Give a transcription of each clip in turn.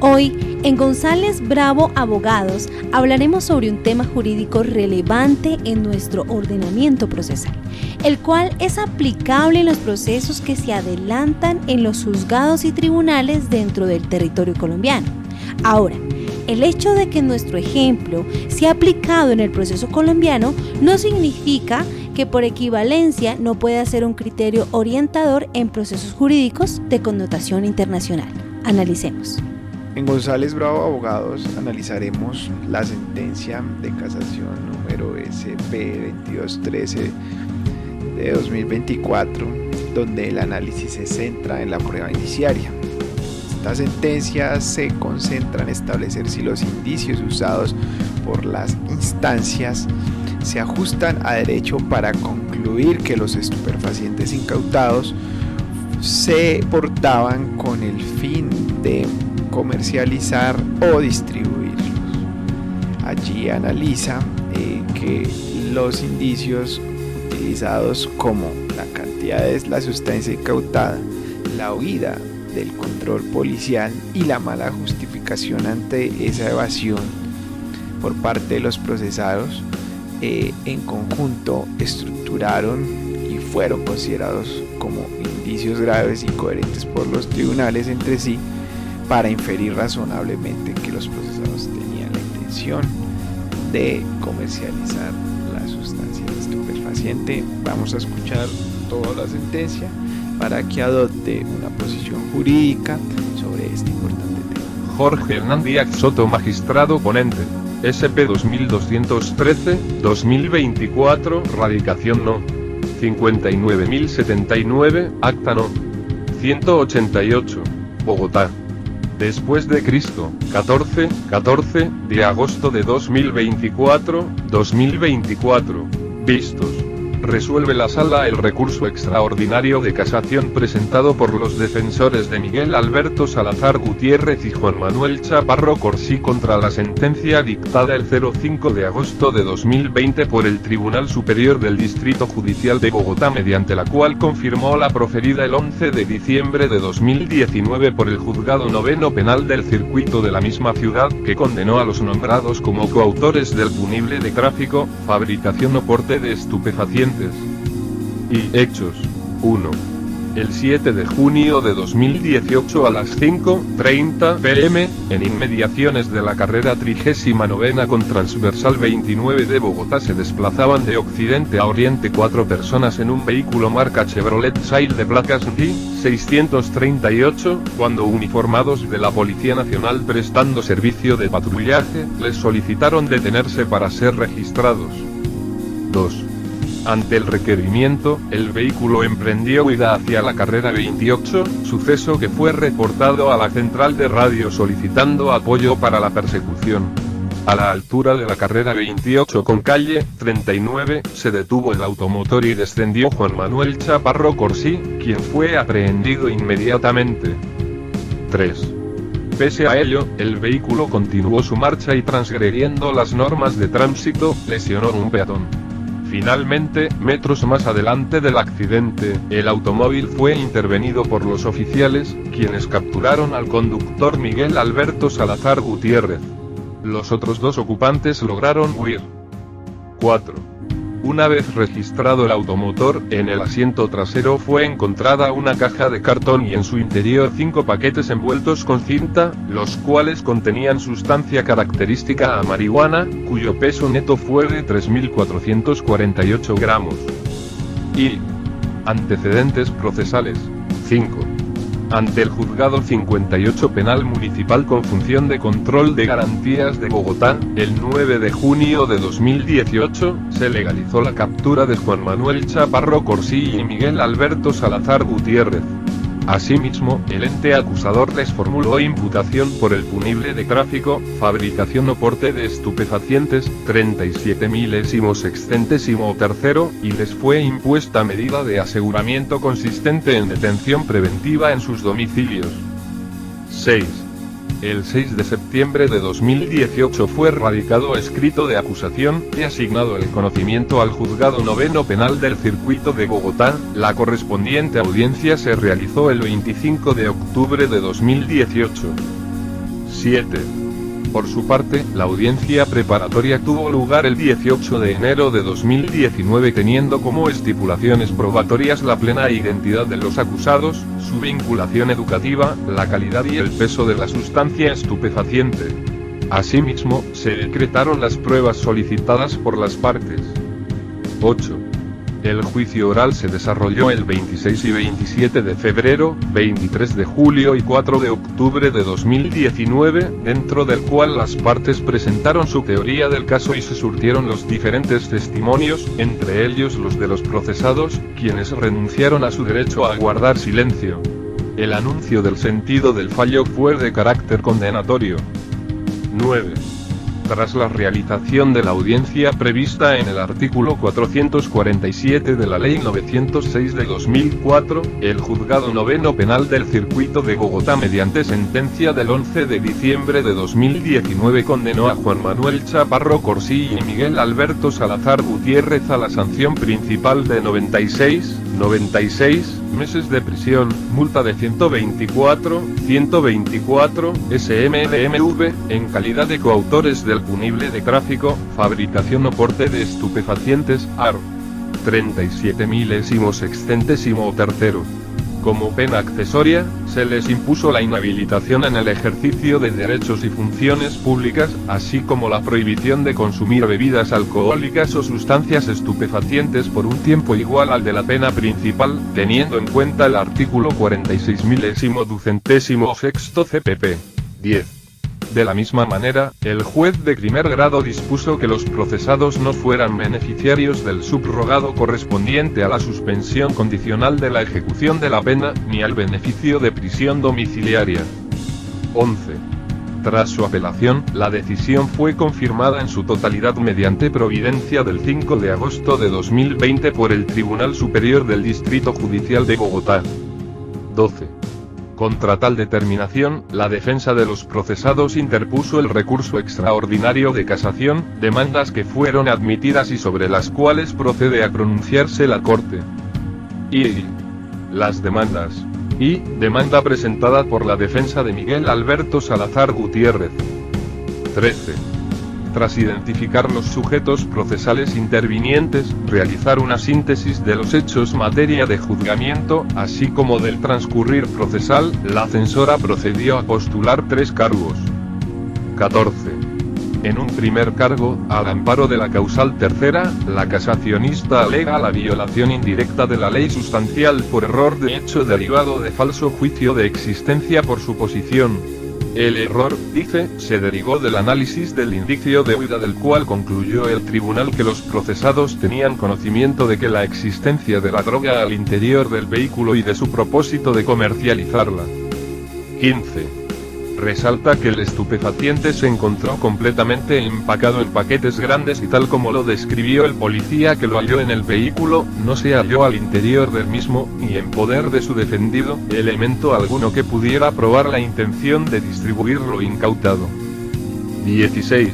Hoy, en González Bravo Abogados, hablaremos sobre un tema jurídico relevante en nuestro ordenamiento procesal, el cual es aplicable en los procesos que se adelantan en los juzgados y tribunales dentro del territorio colombiano. Ahora, el hecho de que nuestro ejemplo sea aplicado en el proceso colombiano no significa que por equivalencia no pueda ser un criterio orientador en procesos jurídicos de connotación internacional. Analicemos. En González Bravo Abogados analizaremos la sentencia de casación número SP 2213 de 2024, donde el análisis se centra en la prueba indiciaria. Esta sentencia se concentra en establecer si los indicios usados por las instancias se ajustan a derecho para concluir que los estupefacientes incautados se portaban con el fin de comercializar o distribuirlos. Allí analiza que los indicios utilizados como la cantidad de la sustancia incautada, la huida del control policial y la mala justificación ante esa evasión por parte de los procesados en conjunto estructuraron y fueron considerados como indicios graves y coherentes por los tribunales entre sí para inferir razonablemente que los procesados tenían la intención de comercializar la sustancia estupefaciente. Vamos a escuchar toda la sentencia para que adopte una posición jurídica sobre este importante tema. Jorge Hernán Díaz Soto, magistrado ponente. SP 2213-2024, radicación no. 59.079, acta no. 188, Bogotá. Después de Cristo, 14 de agosto de 2024, vistos. Resuelve la Sala el recurso extraordinario de casación presentado por los defensores de Miguel Alberto Salazar Gutiérrez y Juan Manuel Chaparro Corsí contra la sentencia dictada el 05 de agosto de 2020 por el Tribunal Superior del Distrito Judicial de Bogotá, mediante la cual confirmó la proferida el 11 de diciembre de 2019 por el Juzgado Noveno Penal del Circuito de la misma ciudad, que condenó a los nombrados como coautores del punible de tráfico, fabricación o porte de estupefacientes. Y hechos. 1. El 7 de junio de 2018 a las 5:30 pm, en inmediaciones de la carrera 39ª con transversal 29 de Bogotá, se desplazaban de occidente a oriente 4 personas en un vehículo marca Chevrolet Sail de placas D638, cuando uniformados de la Policía Nacional prestando servicio de patrullaje, les solicitaron detenerse para ser registrados. 2. Ante el requerimiento, el vehículo emprendió huida hacia la carrera 28, suceso que fue reportado a la central de radio solicitando apoyo para la persecución. A la altura de la carrera 28 con calle 39, se detuvo el automotor y descendió Juan Manuel Chaparro Corsí, quien fue aprehendido inmediatamente. 3. Pese a ello, el vehículo continuó su marcha y, transgrediendo las normas de tránsito, lesionó a un peatón. Finalmente, metros más adelante del accidente, el automóvil fue intervenido por los oficiales, quienes capturaron al conductor Miguel Alberto Salazar Gutiérrez. Los otros 2 ocupantes lograron huir. 4. Una vez registrado el automotor, en el asiento trasero fue encontrada una caja de cartón y en su interior 5 paquetes envueltos con cinta, los cuales contenían sustancia característica a marihuana, cuyo peso neto fue de 3.448 gramos. Y antecedentes procesales. 5. Ante el Juzgado 58 Penal Municipal con función de control de garantías de Bogotá, el 9 de junio de 2018, se legalizó la captura de Juan Manuel Chaparro Corsí y Miguel Alberto Salazar Gutiérrez. Asimismo, el ente acusador les formuló imputación por el punible de tráfico, fabricación o porte de estupefacientes, 37 milésimo sexcentésimo tercero, y les fue impuesta medida de aseguramiento consistente en detención preventiva en sus domicilios. 6. El 6 de septiembre de 2018 fue radicado escrito de acusación, y asignado el conocimiento al Juzgado Noveno Penal del Circuito de Bogotá. La correspondiente audiencia se realizó el 25 de octubre de 2018. 7. Por su parte, la audiencia preparatoria tuvo lugar el 18 de enero de 2019 teniendo como estipulaciones probatorias la plena identidad de los acusados, su vinculación educativa, la calidad y el peso de la sustancia estupefaciente. Asimismo, se decretaron las pruebas solicitadas por las partes. 8. El juicio oral se desarrolló el 26 y 27 de febrero, 23 de julio y 4 de octubre de 2019, dentro del cual las partes presentaron su teoría del caso y se surtieron los diferentes testimonios, entre ellos los de los procesados, quienes renunciaron a su derecho a guardar silencio. El anuncio del sentido del fallo fue de carácter condenatorio. 9. Tras la realización de la audiencia prevista en el artículo 447 de la Ley 906 de 2004, el Juzgado Noveno Penal del Circuito de Bogotá mediante sentencia del 11 de diciembre de 2019 condenó a Juan Manuel Chaparro Corsí y Miguel Alberto Salazar Gutiérrez a la sanción principal de 96 meses de prisión, multa de 124 SMLMV, en calidad de coautores del punible de tráfico, fabricación o porte de estupefacientes, AR. 37 milésimo tercero. Como pena accesoria, se les impuso la inhabilitación en el ejercicio de derechos y funciones públicas, así como la prohibición de consumir bebidas alcohólicas o sustancias estupefacientes por un tiempo igual al de la pena principal, teniendo en cuenta el artículo 46 milésimo sexto CPP. 10. De la misma manera, el juez de primer grado dispuso que los procesados no fueran beneficiarios del subrogado correspondiente a la suspensión condicional de la ejecución de la pena, ni al beneficio de prisión domiciliaria. 11. Tras su apelación, la decisión fue confirmada en su totalidad mediante providencia del 5 de agosto de 2020 por el Tribunal Superior del Distrito Judicial de Bogotá. 12. Contra tal determinación, la defensa de los procesados interpuso el recurso extraordinario de casación, demandas que fueron admitidas y sobre las cuales procede a pronunciarse la Corte. Y las demandas. Y, demanda presentada por la defensa de Miguel Alberto Salazar Gutiérrez. 13. Tras identificar los sujetos procesales intervinientes, realizar una síntesis de los hechos materia de juzgamiento, así como del transcurrir procesal, la censora procedió a postular 3 cargos. 14. En un primer cargo, al amparo de la causal tercera, la casacionista alega la violación indirecta de la ley sustancial por error de hecho derivado de falso juicio de existencia por suposición. El error, dice, se derivó del análisis del indicio de huida del cual concluyó el tribunal que los procesados tenían conocimiento de que la existencia de la droga al interior del vehículo y de su propósito de comercializarla. 15. Resalta que el estupefaciente se encontró completamente empacado en paquetes grandes y tal como lo describió el policía que lo halló en el vehículo, no se halló al interior del mismo, ni en poder de su defendido, elemento alguno que pudiera probar la intención de distribuir lo incautado. 16.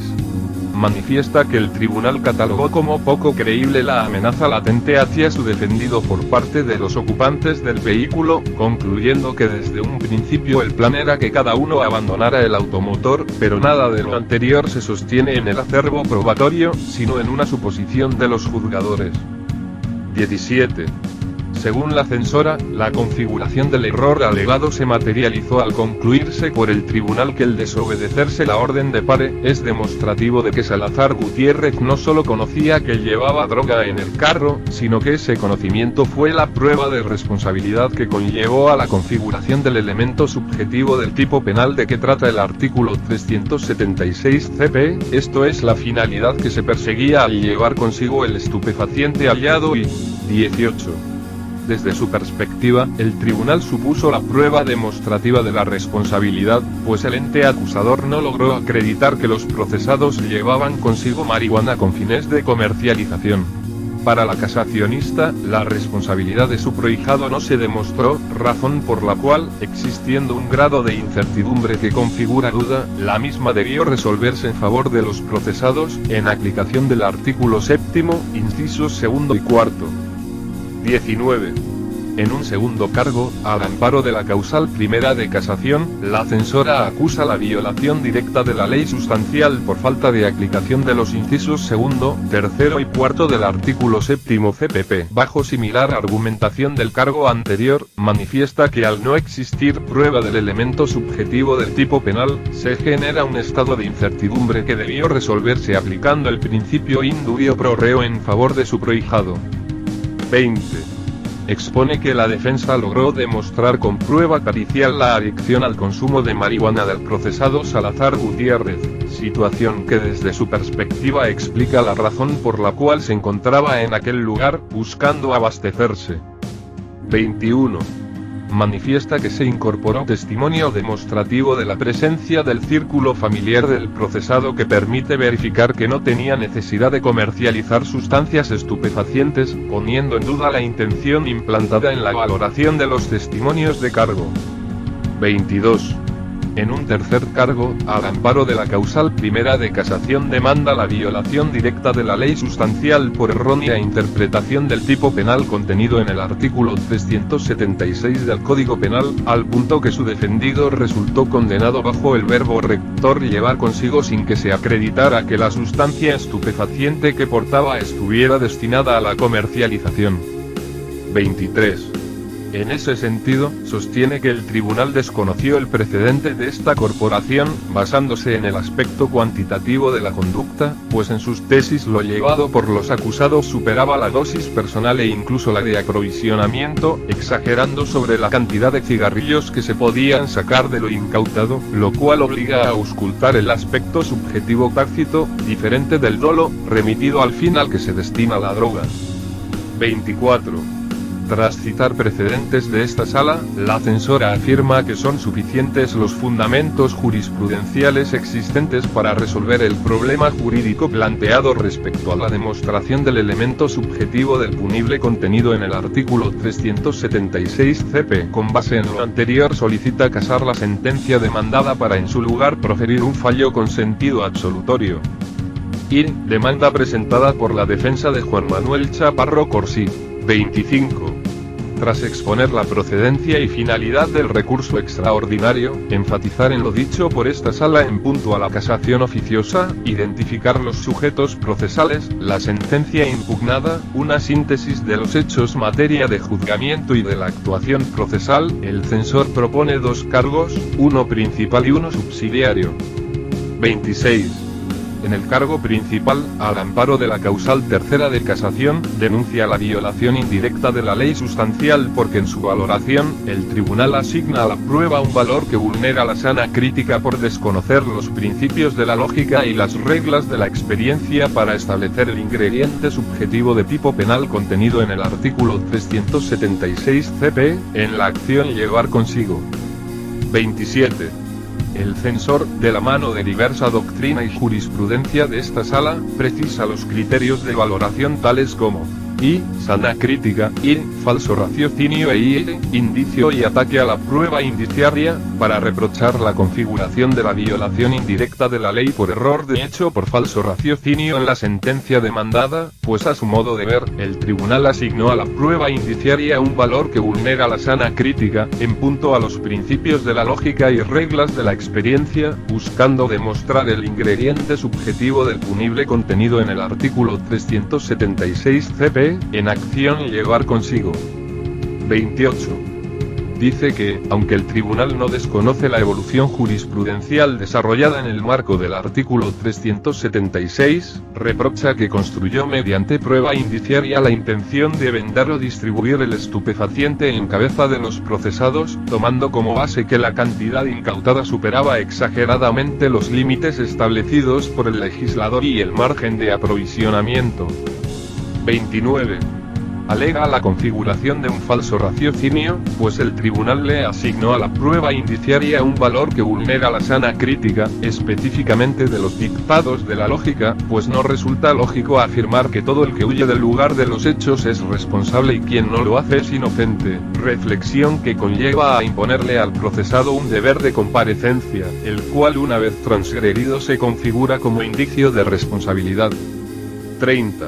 Manifiesta que el tribunal catalogó como poco creíble la amenaza latente hacia su defendido por parte de los ocupantes del vehículo, concluyendo que desde un principio el plan era que cada uno abandonara el automotor, pero nada de lo anterior se sostiene en el acervo probatorio, sino en una suposición de los juzgadores. 17. Según la censora, la configuración del error alegado se materializó al concluirse por el tribunal que el desobedecerse la orden de pare, es demostrativo de que Salazar Gutiérrez no solo conocía que llevaba droga en el carro, sino que ese conocimiento fue la prueba de responsabilidad que conllevó a la configuración del elemento subjetivo del tipo penal de que trata el artículo 376 CP, esto es la finalidad que se perseguía al llevar consigo el estupefaciente hallado y 18. Desde su perspectiva, el tribunal supuso la prueba demostrativa de la responsabilidad, pues el ente acusador no logró acreditar que los procesados llevaban consigo marihuana con fines de comercialización. Para la casacionista, la responsabilidad de su prohijado no se demostró, razón por la cual, existiendo un grado de incertidumbre que configura duda, la misma debió resolverse en favor de los procesados, en aplicación del artículo 7º, incisos 2 y 4. 19. En un segundo cargo, al amparo de la causal primera de casación, la censora acusa la violación directa de la ley sustancial por falta de aplicación de los incisos segundo, tercero y cuarto del artículo séptimo CPP. Bajo similar argumentación del cargo anterior, manifiesta que al no existir prueba del elemento subjetivo del tipo penal, se genera un estado de incertidumbre que debió resolverse aplicando el principio in dubio pro reo en favor de su prohijado. 20. Expone que la defensa logró demostrar con prueba pericial la adicción al consumo de marihuana del procesado Salazar Gutiérrez, situación que desde su perspectiva explica la razón por la cual se encontraba en aquel lugar, buscando abastecerse. 21. Manifiesta que se incorporó testimonio demostrativo de la presencia del círculo familiar del procesado que permite verificar que no tenía necesidad de comercializar sustancias estupefacientes, poniendo en duda la intención implantada en la valoración de los testimonios de cargo. 22. En un tercer cargo, al amparo de la causal primera de casación demanda la violación directa de la ley sustancial por errónea interpretación del tipo penal contenido en el artículo 376 del Código Penal, al punto que su defendido resultó condenado bajo el verbo rector llevar consigo sin que se acreditara que la sustancia estupefaciente que portaba estuviera destinada a la comercialización. 23. En ese sentido, sostiene que el tribunal desconoció el precedente de esta corporación, basándose en el aspecto cuantitativo de la conducta, pues en sus tesis lo llevado por los acusados superaba la dosis personal e incluso la de aprovisionamiento, exagerando sobre la cantidad de cigarrillos que se podían sacar de lo incautado, lo cual obliga a auscultar el aspecto subjetivo tácito, diferente del dolo, remitido al fin al que se destina la droga. 24. Tras citar precedentes de esta sala, la censora afirma que son suficientes los fundamentos jurisprudenciales existentes para resolver el problema jurídico planteado respecto a la demostración del elemento subjetivo del punible contenido en el artículo 376 CP. Con base en lo anterior solicita casar la sentencia demandada para en su lugar proferir un fallo con sentido absolutorio. Y, demanda presentada por la defensa de Juan Manuel Chaparro Corsí. 25. Tras exponer la procedencia y finalidad del recurso extraordinario, enfatizar en lo dicho por esta sala en punto a la casación oficiosa, identificar los sujetos procesales, la sentencia impugnada, una síntesis de los hechos materia de juzgamiento y de la actuación procesal, el censor propone dos cargos, uno principal y uno subsidiario. 26. En el cargo principal, al amparo de la causal tercera de casación, denuncia la violación indirecta de la ley sustancial porque en su valoración, el tribunal asigna a la prueba un valor que vulnera la sana crítica por desconocer los principios de la lógica y las reglas de la experiencia para establecer el ingrediente subjetivo de tipo penal contenido en el artículo 376 CP, en la acción llevar consigo. 27. El censor, de la mano de diversa doctrina y jurisprudencia de esta sala, precisa los criterios de valoración tales como I, sana crítica, I, falso raciocinio e I, indicio y ataque a la prueba indiciaria, para reprochar la configuración de la violación indirecta de la ley por error de hecho por falso raciocinio en la sentencia demandada, pues a su modo de ver, el tribunal asignó a la prueba indiciaria un valor que vulnera la sana crítica, en punto a los principios de la lógica y reglas de la experiencia, buscando demostrar el ingrediente subjetivo del punible contenido en el artículo 376 CP, en acción llevar consigo. 28. Dice que, aunque el tribunal no desconoce la evolución jurisprudencial desarrollada en el marco del artículo 376, reprocha que construyó mediante prueba indiciaria la intención de vender o distribuir el estupefaciente en cabeza de los procesados, tomando como base que la cantidad incautada superaba exageradamente los límites establecidos por el legislador y el margen de aprovisionamiento. 29. Alega la configuración de un falso raciocinio, pues el tribunal le asignó a la prueba indiciaria un valor que vulnera la sana crítica, específicamente de los dictados de la lógica, pues no resulta lógico afirmar que todo el que huye del lugar de los hechos es responsable y quien no lo hace es inocente, reflexión que conlleva a imponerle al procesado un deber de comparecencia, el cual una vez transgredido se configura como indicio de responsabilidad. 30.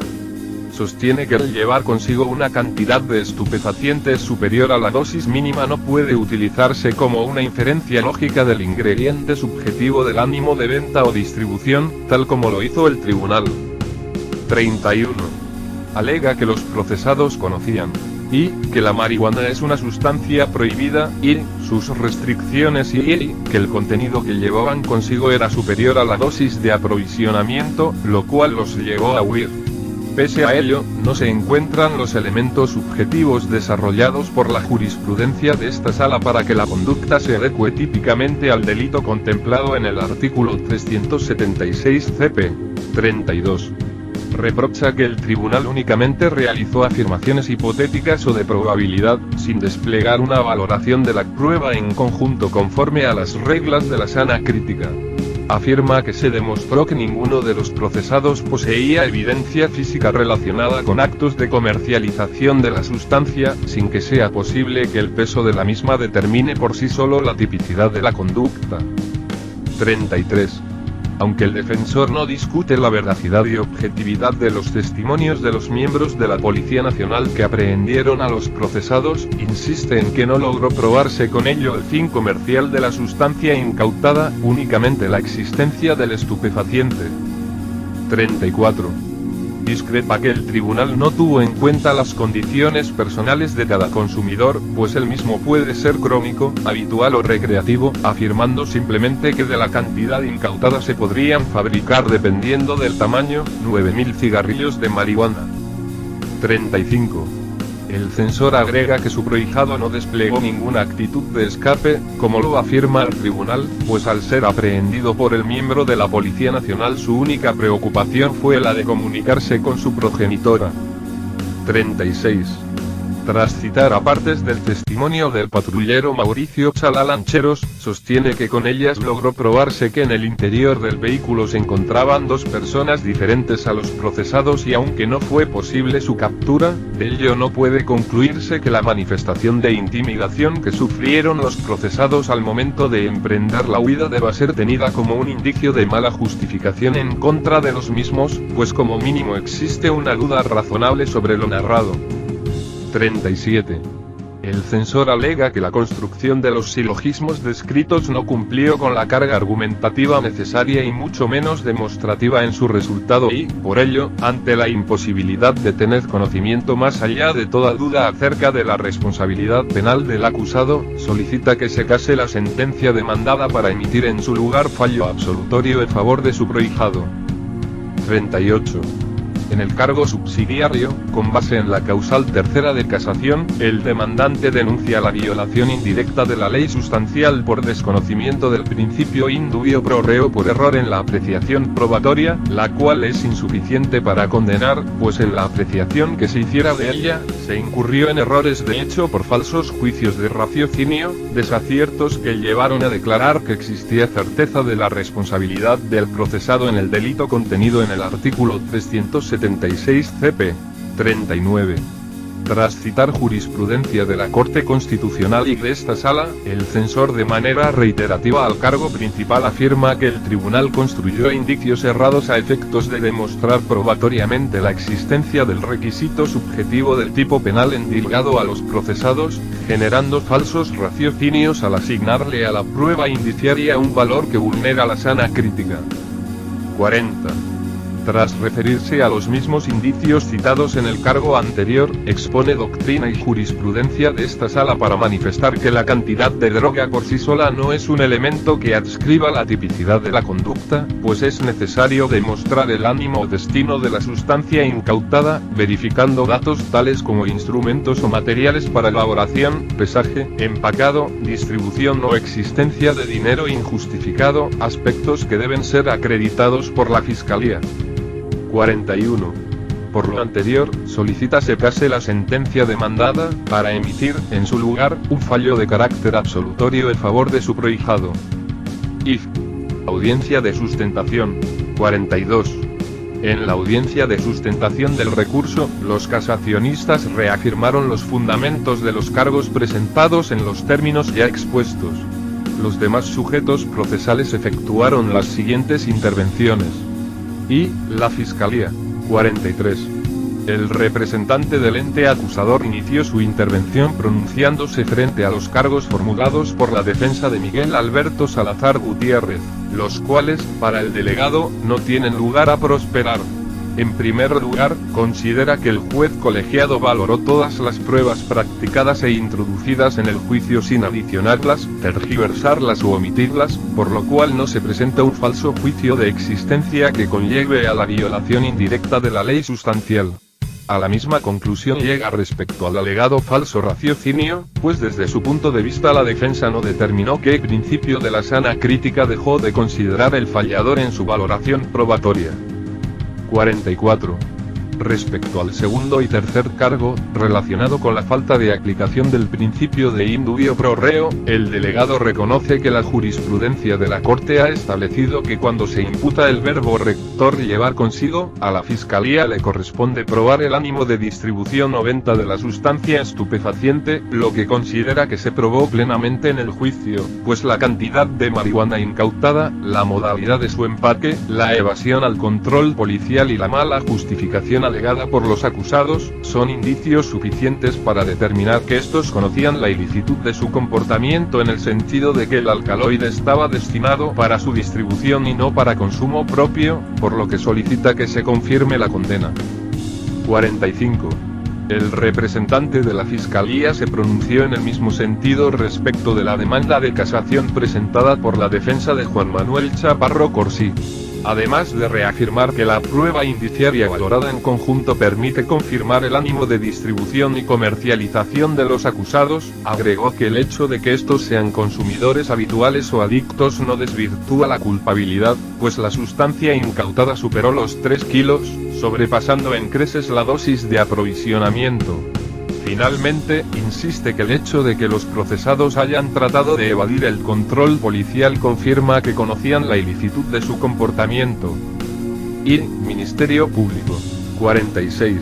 sostiene que el llevar consigo una cantidad de estupefacientes superior a la dosis mínima no puede utilizarse como una inferencia lógica del ingrediente subjetivo del ánimo de venta o distribución, tal como lo hizo el tribunal. 31. Alega que los procesados conocían y que la marihuana es una sustancia prohibida, y sus restricciones, y que el contenido que llevaban consigo era superior a la dosis de aprovisionamiento, lo cual los llevó a huir. Pese a ello, no se encuentran los elementos subjetivos desarrollados por la jurisprudencia de esta sala para que la conducta se adecue típicamente al delito contemplado en el artículo 376 CP. 32. Reprocha que el tribunal únicamente realizó afirmaciones hipotéticas o de probabilidad, sin desplegar una valoración de la prueba en conjunto conforme a las reglas de la sana crítica. Afirma que se demostró que ninguno de los procesados poseía evidencia física relacionada con actos de comercialización de la sustancia, sin que sea posible que el peso de la misma determine por sí solo la tipicidad de la conducta. 33. Aunque el defensor no discute la veracidad y objetividad de los testimonios de los miembros de la Policía Nacional que aprehendieron a los procesados, insiste en que no logró probarse con ello el fin comercial de la sustancia incautada, únicamente la existencia del estupefaciente. 34. Discrepa que el tribunal no tuvo en cuenta las condiciones personales de cada consumidor, pues el mismo puede ser crónico, habitual o recreativo, afirmando simplemente que de la cantidad incautada se podrían fabricar, dependiendo del tamaño, 9.000 cigarrillos de marihuana. 35. El censor agrega que su prohijado no desplegó ninguna actitud de escape, como lo afirma el tribunal, pues al ser aprehendido por el miembro de la Policía Nacional su única preocupación fue la de comunicarse con su progenitora. 36. Tras citar a partes del testimonio del patrullero Mauricio Chala Lancheros, sostiene que con ellas logró probarse que en el interior del vehículo se encontraban dos personas diferentes a los procesados y aunque no fue posible su captura, de ello no puede concluirse que la manifestación de intimidación que sufrieron los procesados al momento de emprender la huida deba ser tenida como un indicio de mala justificación en contra de los mismos, pues como mínimo existe una duda razonable sobre lo narrado. 37. El censor alega que la construcción de los silogismos descritos no cumplió con la carga argumentativa necesaria y mucho menos demostrativa en su resultado y, por ello, ante la imposibilidad de tener conocimiento más allá de toda duda acerca de la responsabilidad penal del acusado, solicita que se case la sentencia demandada para emitir en su lugar fallo absolutorio en favor de su prohijado. 38. En el cargo subsidiario, con base en la causal tercera de casación, el demandante denuncia la violación indirecta de la ley sustancial por desconocimiento del principio in dubio pro reo por error en la apreciación probatoria, la cual es insuficiente para condenar, pues en la apreciación que se hiciera de ella, se incurrió en errores de hecho por falsos juicios de raciocinio, desaciertos que llevaron a declarar que existía certeza de la responsabilidad del procesado en el delito contenido en el artículo 376 CP. 39. Tras citar jurisprudencia de la Corte Constitucional y de esta sala, el censor de manera reiterativa al cargo principal afirma que el tribunal construyó indicios errados a efectos de demostrar probatoriamente la existencia del requisito subjetivo del tipo penal endilgado a los procesados, generando falsos raciocinios al asignarle a la prueba indiciaria un valor que vulnera la sana crítica. 40. Tras referirse a los mismos indicios citados en el cargo anterior, expone doctrina y jurisprudencia de esta sala para manifestar que la cantidad de droga por sí sola no es un elemento que adscriba la tipicidad de la conducta, pues es necesario demostrar el ánimo o destino de la sustancia incautada, verificando datos tales como instrumentos o materiales para elaboración, pesaje, empacado, distribución o existencia de dinero injustificado, aspectos que deben ser acreditados por la Fiscalía. 41. Por lo anterior, solicita se case la sentencia demandada, para emitir, en su lugar, un fallo de carácter absolutorio en favor de su prohijado. If. Audiencia de sustentación. 42. En la audiencia de sustentación del recurso, los casacionistas reafirmaron los fundamentos de los cargos presentados en los términos ya expuestos. Los demás sujetos procesales efectuaron las siguientes intervenciones. Y, la Fiscalía. 43. El representante del ente acusador inició su intervención pronunciándose frente a los cargos formulados por la defensa de Miguel Alberto Salazar Gutiérrez, los cuales, para el delegado, no tienen lugar a prosperar. En primer lugar, considera que el juez colegiado valoró todas las pruebas practicadas e introducidas en el juicio sin adicionarlas, tergiversarlas u omitirlas, por lo cual no se presenta un falso juicio de existencia que conlleve a la violación indirecta de la ley sustancial. A la misma conclusión llega respecto al alegado falso raciocinio, pues desde su punto de vista la defensa no determinó qué principio de la sana crítica dejó de considerar el fallador en su valoración probatoria. 44. Respecto al segundo y tercer cargo, relacionado con la falta de aplicación del principio de indubio pro reo, el delegado reconoce que la jurisprudencia de la Corte ha establecido que cuando se imputa el verbo rector llevar consigo, a la Fiscalía le corresponde probar el ánimo de distribución o venta de la sustancia estupefaciente, lo que considera que se probó plenamente en el juicio, pues la cantidad de marihuana incautada, la modalidad de su empaque, la evasión al control policial y la mala justificación alegada por los acusados, son indicios suficientes para determinar que estos conocían la ilicitud de su comportamiento en el sentido de que el alcaloide estaba destinado para su distribución y no para consumo propio, por lo que solicita que se confirme la condena. 45. El representante de la Fiscalía se pronunció en el mismo sentido respecto de la demanda de casación presentada por la defensa de Juan Manuel Chaparro Corsí. Además de reafirmar que la prueba indiciaria valorada en conjunto permite confirmar el ánimo de distribución y comercialización de los acusados, agregó que el hecho de que estos sean consumidores habituales o adictos no desvirtúa la culpabilidad, pues la sustancia incautada superó los 3 kilos, sobrepasando en creces la dosis de aprovisionamiento. Finalmente, insiste que el hecho de que los procesados hayan tratado de evadir el control policial confirma que conocían la ilicitud de su comportamiento. Y, Ministerio Público. 46.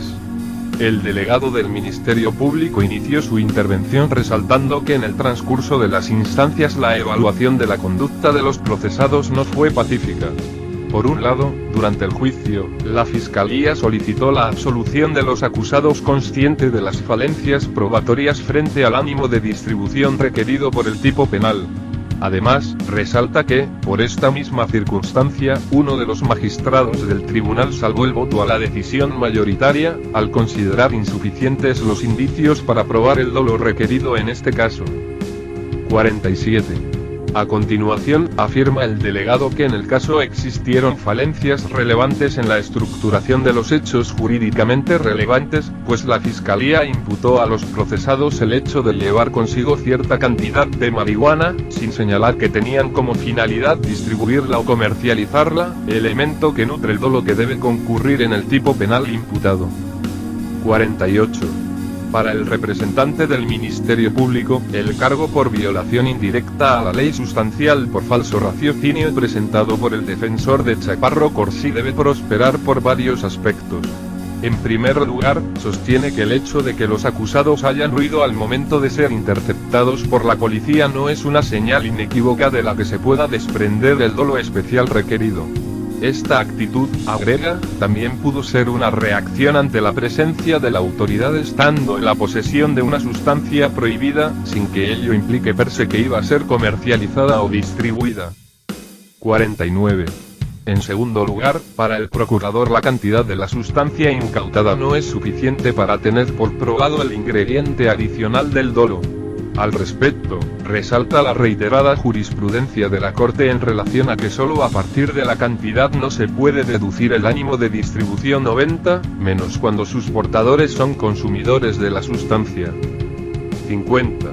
El delegado del Ministerio Público inició su intervención resaltando que en el transcurso de las instancias la evaluación de la conducta de los procesados no fue pacífica. Por un lado, durante el juicio, la Fiscalía solicitó la absolución de los acusados consciente de las falencias probatorias frente al ánimo de distribución requerido por el tipo penal. Además, resalta que, por esta misma circunstancia, uno de los magistrados del tribunal salvó el voto a la decisión mayoritaria, al considerar insuficientes los indicios para probar el dolo requerido en este caso. 47. A continuación, afirma el delegado que en el caso existieron falencias relevantes en la estructuración de los hechos jurídicamente relevantes, pues la Fiscalía imputó a los procesados el hecho de llevar consigo cierta cantidad de marihuana, sin señalar que tenían como finalidad distribuirla o comercializarla, elemento que nutre el dolo que debe concurrir en el tipo penal imputado. 48. Para el representante del Ministerio Público, el cargo por violación indirecta a la ley sustancial por falso raciocinio presentado por el defensor de Chaparro Corsí debe prosperar por varios aspectos. En primer lugar, sostiene que el hecho de que los acusados hayan huido al momento de ser interceptados por la policía no es una señal inequívoca de la que se pueda desprender el dolo especial requerido. Esta actitud, agrega, también pudo ser una reacción ante la presencia de la autoridad estando en la posesión de una sustancia prohibida, sin que ello implique per se que iba a ser comercializada o distribuida. 49. En segundo lugar, para el procurador la cantidad de la sustancia incautada no es suficiente para tener por probado el ingrediente adicional del dolo. Al respecto, resalta la reiterada jurisprudencia de la Corte en relación a que solo a partir de la cantidad no se puede deducir el ánimo de distribución o venta, menos cuando sus portadores son consumidores de la sustancia. 50.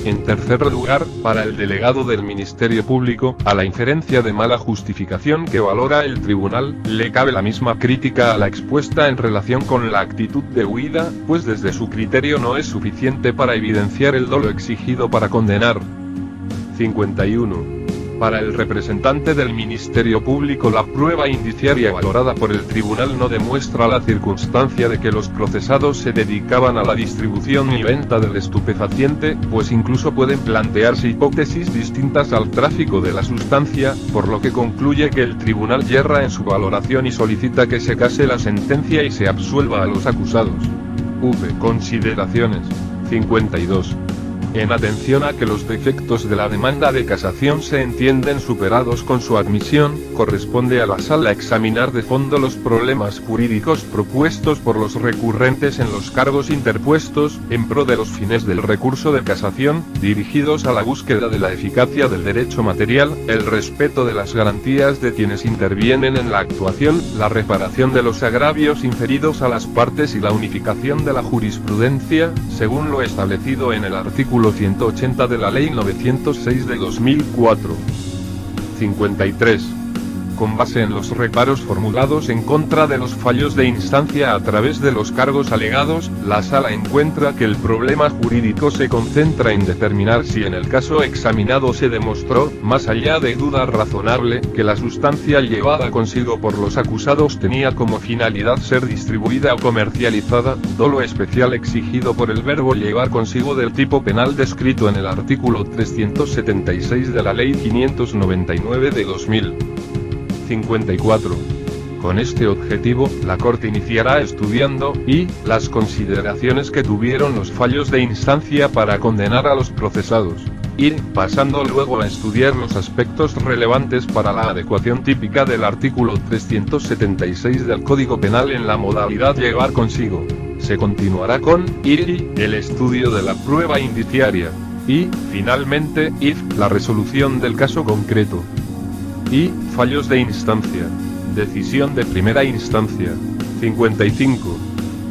En tercer lugar, para el delegado del Ministerio Público, a la inferencia de mala justificación que valora el tribunal, le cabe la misma crítica a la expuesta en relación con la actitud de huida, pues desde su criterio no es suficiente para evidenciar el dolo exigido para condenar. 51. Para el representante del Ministerio Público, la prueba indiciaria valorada por el tribunal no demuestra la circunstancia de que los procesados se dedicaban a la distribución y venta del estupefaciente, pues incluso pueden plantearse hipótesis distintas al tráfico de la sustancia, por lo que concluye que el tribunal yerra en su valoración y solicita que se case la sentencia y se absuelva a los acusados. Consideraciones. 52. En atención a que los defectos de la demanda de casación se entienden superados con su admisión, corresponde a la Sala examinar de fondo los problemas jurídicos propuestos por los recurrentes en los cargos interpuestos, en pro de los fines del recurso de casación, dirigidos a la búsqueda de la eficacia del derecho material, el respeto de las garantías de quienes intervienen en la actuación, la reparación de los agravios inferidos a las partes y la unificación de la jurisprudencia, según lo establecido en el artículo 180 de la Ley 906 de 2004. 53. Con base en los reparos formulados en contra de los fallos de instancia a través de los cargos alegados, la Sala encuentra que el problema jurídico se concentra en determinar si en el caso examinado se demostró, más allá de duda razonable, que la sustancia llevada consigo por los acusados tenía como finalidad ser distribuida o comercializada, dolo especial exigido por el verbo llevar consigo del tipo penal descrito en el artículo 376 de la Ley 599 de 2000. 54. Con este objetivo, la Corte iniciará estudiando, y, las consideraciones que tuvieron los fallos de instancia para condenar a los procesados, y, pasando luego a estudiar los aspectos relevantes para la adecuación típica del artículo 376 del Código Penal en la modalidad llevar consigo. Se continuará con, el estudio de la prueba indiciaria, y, finalmente, la resolución del caso concreto. Y, fallos de instancia. Decisión de primera instancia. 55.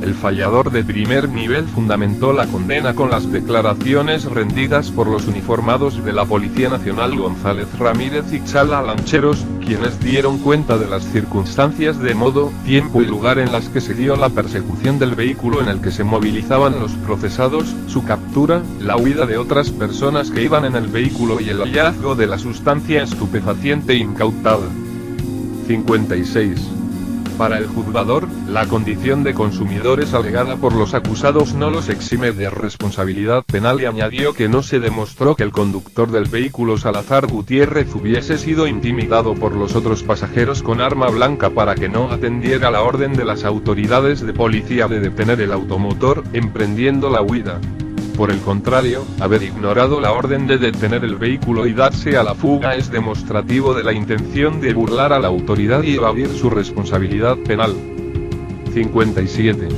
El fallador de primer nivel fundamentó la condena con las declaraciones rendidas por los uniformados de la Policía Nacional González Ramírez y Chala Lancheros, quienes dieron cuenta de las circunstancias de modo, tiempo y lugar en las que se dio la persecución del vehículo en el que se movilizaban los procesados, su captura, la huida de otras personas que iban en el vehículo y el hallazgo de la sustancia estupefaciente incautada. 56. Para el juzgador, la condición de consumidores alegada por los acusados no los exime de responsabilidad penal y añadió que no se demostró que el conductor del vehículo Salazar Gutiérrez hubiese sido intimidado por los otros pasajeros con arma blanca para que no atendiera la orden de las autoridades de policía de detener el automotor, emprendiendo la huida. Por el contrario, haber ignorado la orden de detener el vehículo y darse a la fuga es demostrativo de la intención de burlar a la autoridad y evadir su responsabilidad penal. 57.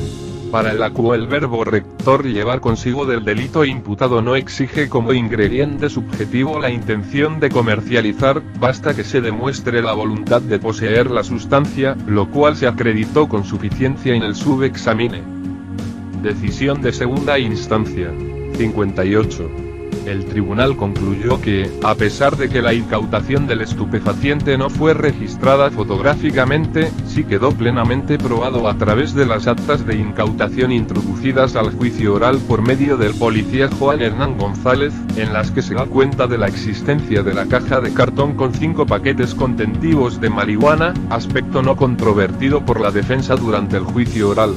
Para el acuo el verbo rector llevar consigo del delito imputado no exige como ingrediente subjetivo la intención de comercializar, basta que se demuestre la voluntad de poseer la sustancia, lo cual se acreditó con suficiencia en el subexamine. Decisión de segunda instancia. 58. El tribunal concluyó que, a pesar de que la incautación del estupefaciente no fue registrada fotográficamente, sí quedó plenamente probado a través de las actas de incautación introducidas al juicio oral por medio del policía Juan Hernán González, en las que se da cuenta de la existencia de la caja de cartón con 5 paquetes contentivos de marihuana, aspecto no controvertido por la defensa durante el juicio oral.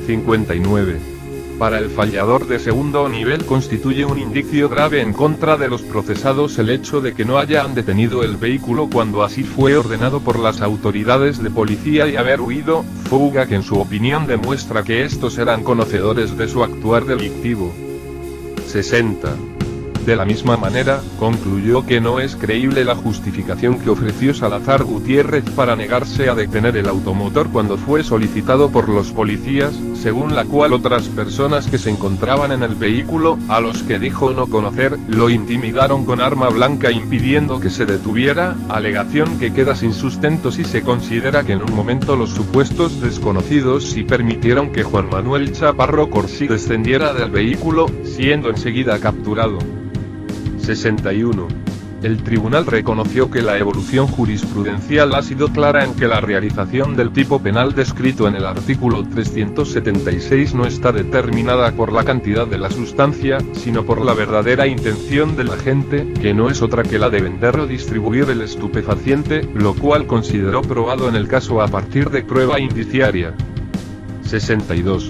59. Para el fallador de segundo nivel constituye un indicio grave en contra de los procesados el hecho de que no hayan detenido el vehículo cuando así fue ordenado por las autoridades de policía y haber huido, fuga que en su opinión demuestra que estos eran conocedores de su actuar delictivo. 60. De la misma manera, concluyó que no es creíble la justificación que ofreció Salazar Gutiérrez para negarse a detener el automotor cuando fue solicitado por los policías, según la cual otras personas que se encontraban en el vehículo, a los que dijo no conocer, lo intimidaron con arma blanca impidiendo que se detuviera, alegación que queda sin sustento si se considera que en un momento los supuestos desconocidos sí permitieron que Juan Manuel Chaparro Corsí descendiera del vehículo, siendo enseguida capturado. 61. El tribunal reconoció que la evolución jurisprudencial ha sido clara en que la realización del tipo penal descrito en el artículo 376 no está determinada por la cantidad de la sustancia, sino por la verdadera intención del agente, que no es otra que la de vender o distribuir el estupefaciente, lo cual consideró probado en el caso a partir de prueba indiciaria. 62.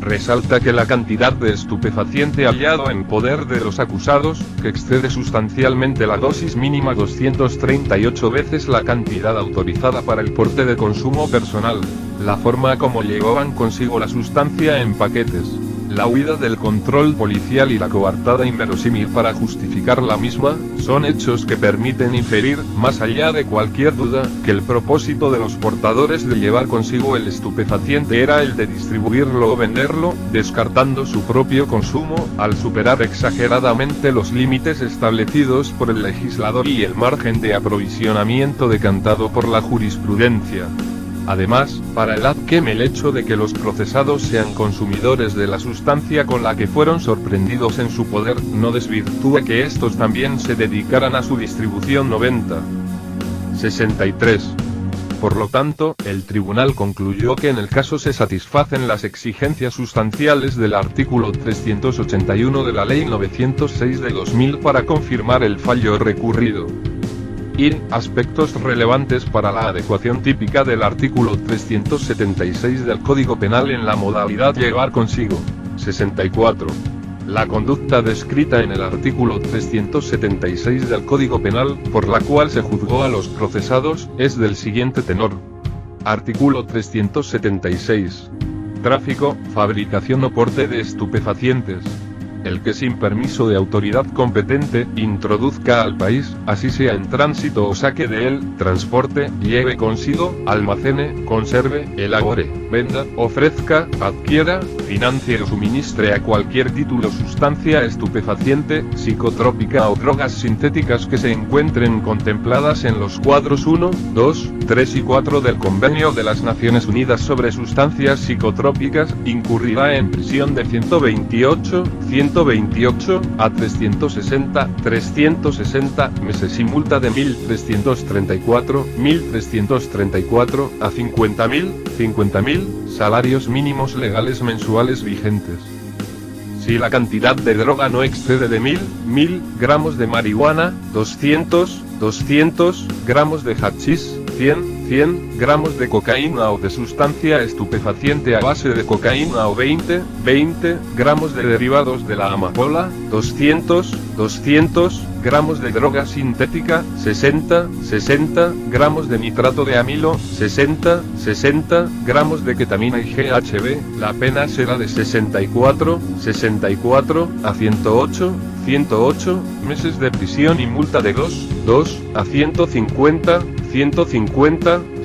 Resalta que la cantidad de estupefaciente hallado en poder de los acusados, que excede sustancialmente la dosis mínima 238 veces la cantidad autorizada para el porte de consumo personal, la forma como llevaban consigo la sustancia en paquetes, la huida del control policial y la coartada inverosímil para justificar la misma, son hechos que permiten inferir, más allá de cualquier duda, que el propósito de los portadores de llevar consigo el estupefaciente era el de distribuirlo o venderlo, descartando su propio consumo, al superar exageradamente los límites establecidos por el legislador y el margen de aprovisionamiento decantado por la jurisprudencia. Además, para el ADCEM el hecho de que los procesados sean consumidores de la sustancia con la que fueron sorprendidos en su poder, no desvirtúa que estos también se dedicaran a su distribución. 63. Por lo tanto, el tribunal concluyó que en el caso se satisfacen las exigencias sustanciales del artículo 381 de la Ley 906 de 2000 para confirmar el fallo recurrido. Aspectos relevantes para la adecuación típica del artículo 376 del Código Penal en la modalidad llevar consigo. 64. La conducta descrita en el artículo 376 del Código Penal, por la cual se juzgó a los procesados, es del siguiente tenor. Artículo 376. Tráfico, fabricación o porte de estupefacientes. El que sin permiso de autoridad competente, introduzca al país, así sea en tránsito o saque de él, transporte, lleve consigo, almacene, conserve, elabore, venda, ofrezca, adquiera, financie o suministre a cualquier título sustancia estupefaciente, psicotrópica o drogas sintéticas que se encuentren contempladas en los cuadros 1, 2, 3 y 4 del Convenio de las Naciones Unidas sobre Sustancias Psicotrópicas, incurrirá en prisión de 128 a 360 meses y multa de 1.334 a 50.000 salarios mínimos legales mensuales vigentes. Si la cantidad de droga no excede de 1.000 gramos de marihuana, 200 gramos de hachís, 100 gramos de cocaína o de sustancia estupefaciente a base de cocaína o 20 gramos de derivados de la amapola, 200 gramos de droga sintética, 60 gramos de nitrato de amilo, 60 gramos de ketamina y GHB, la pena será de 64 a 108 meses de prisión y multa de 2 a 150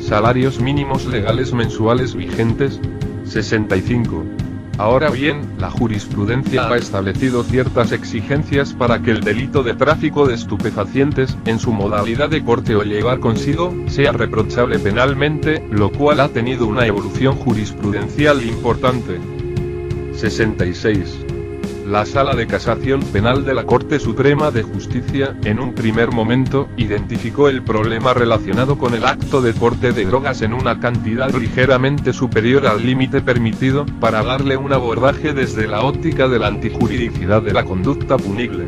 salarios mínimos legales mensuales vigentes. 65. Ahora bien, la jurisprudencia ha establecido ciertas exigencias para que el delito de tráfico de estupefacientes, en su modalidad de porte o llevar consigo, sea reprochable penalmente, lo cual ha tenido una evolución jurisprudencial importante. 66. La Sala de Casación Penal de la Corte Suprema de Justicia, en un primer momento, identificó el problema relacionado con el acto de porte de drogas en una cantidad ligeramente superior al límite permitido, para darle un abordaje desde la óptica de la antijuridicidad de la conducta punible.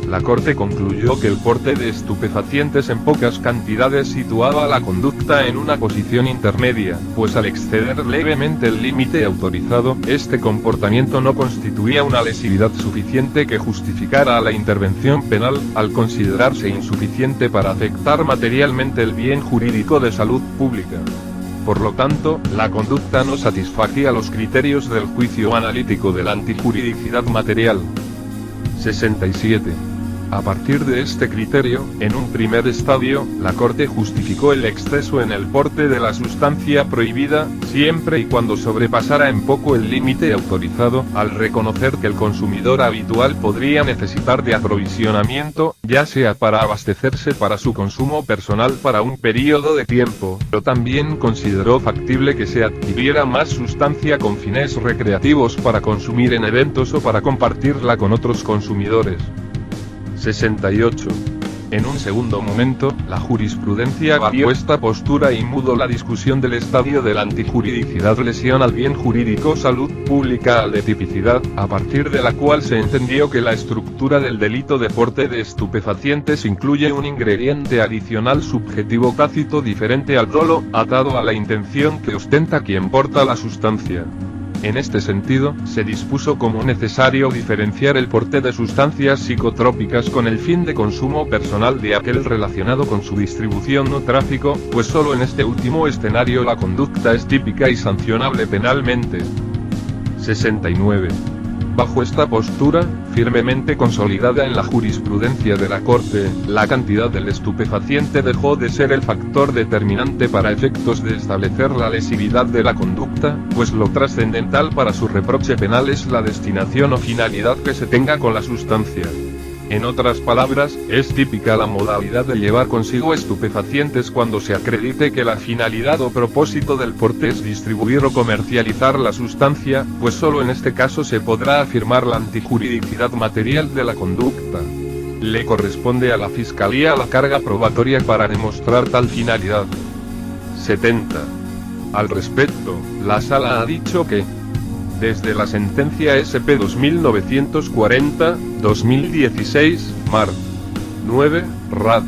La Corte concluyó que el porte de estupefacientes en pocas cantidades situaba la conducta en una posición intermedia, pues al exceder levemente el límite autorizado, este comportamiento no constituía una lesividad suficiente que justificara la intervención penal, al considerarse insuficiente para afectar materialmente el bien jurídico de salud pública. Por lo tanto, la conducta no satisfacía los criterios del juicio analítico de la antijuridicidad material. 67. A partir de este criterio, en un primer estadio, la Corte justificó el exceso en el porte de la sustancia prohibida, siempre y cuando sobrepasara en poco el límite autorizado, al reconocer que el consumidor habitual podría necesitar de aprovisionamiento, ya sea para abastecerse para su consumo personal para un periodo de tiempo, pero también consideró factible que se adquiriera más sustancia con fines recreativos para consumir en eventos o para compartirla con otros consumidores. 68. En un segundo momento, la jurisprudencia varió esta postura y mudó la discusión del estadio de la antijuridicidad lesión al bien jurídico salud pública al de tipicidad, a partir de la cual se entendió que la estructura del delito de porte de estupefacientes incluye un ingrediente adicional subjetivo tácito diferente al dolo, atado a la intención que ostenta quien porta la sustancia. En este sentido, se dispuso como necesario diferenciar el porte de sustancias psicotrópicas con el fin de consumo personal de aquel relacionado con su distribución o tráfico, pues solo en este último escenario la conducta es típica y sancionable penalmente. 69. Bajo esta postura, firmemente consolidada en la jurisprudencia de la Corte, la cantidad del estupefaciente dejó de ser el factor determinante para efectos de establecer la lesividad de la conducta, pues lo trascendental para su reproche penal es la destinación o finalidad que se tenga con la sustancia. En otras palabras, es típica la modalidad de llevar consigo estupefacientes cuando se acredite que la finalidad o propósito del porte es distribuir o comercializar la sustancia, pues solo en este caso se podrá afirmar la antijuridicidad material de la conducta. Le corresponde a la Fiscalía la carga probatoria para demostrar tal finalidad. 70. Al respecto, la Sala ha dicho que, desde la sentencia SP 2940-2016, Mar. 9, Rad.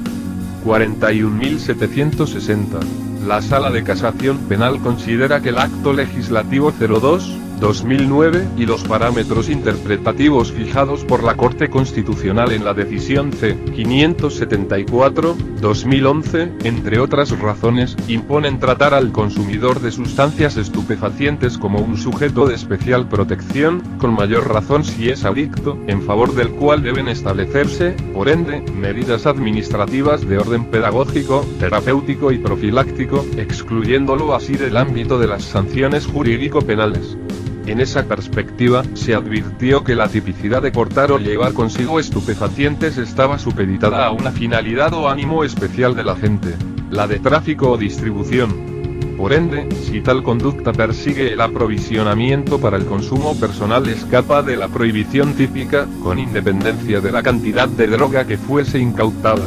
41.760, la Sala de Casación Penal considera que el acto legislativo 02/2009 y los parámetros interpretativos fijados por la Corte Constitucional en la decisión C-574/2011, entre otras razones, imponen tratar al consumidor de sustancias estupefacientes como un sujeto de especial protección, con mayor razón si es adicto, en favor del cual deben establecerse, por ende, medidas administrativas de orden pedagógico, terapéutico y profiláctico, excluyéndolo así del ámbito de las sanciones jurídico-penales. En esa perspectiva, se advirtió que la tipicidad de portar o llevar consigo estupefacientes estaba supeditada a una finalidad o ánimo especial del agente, la de tráfico o distribución. Por ende, si tal conducta persigue el aprovisionamiento para el consumo personal escapa de la prohibición típica, con independencia de la cantidad de droga que fuese incautada.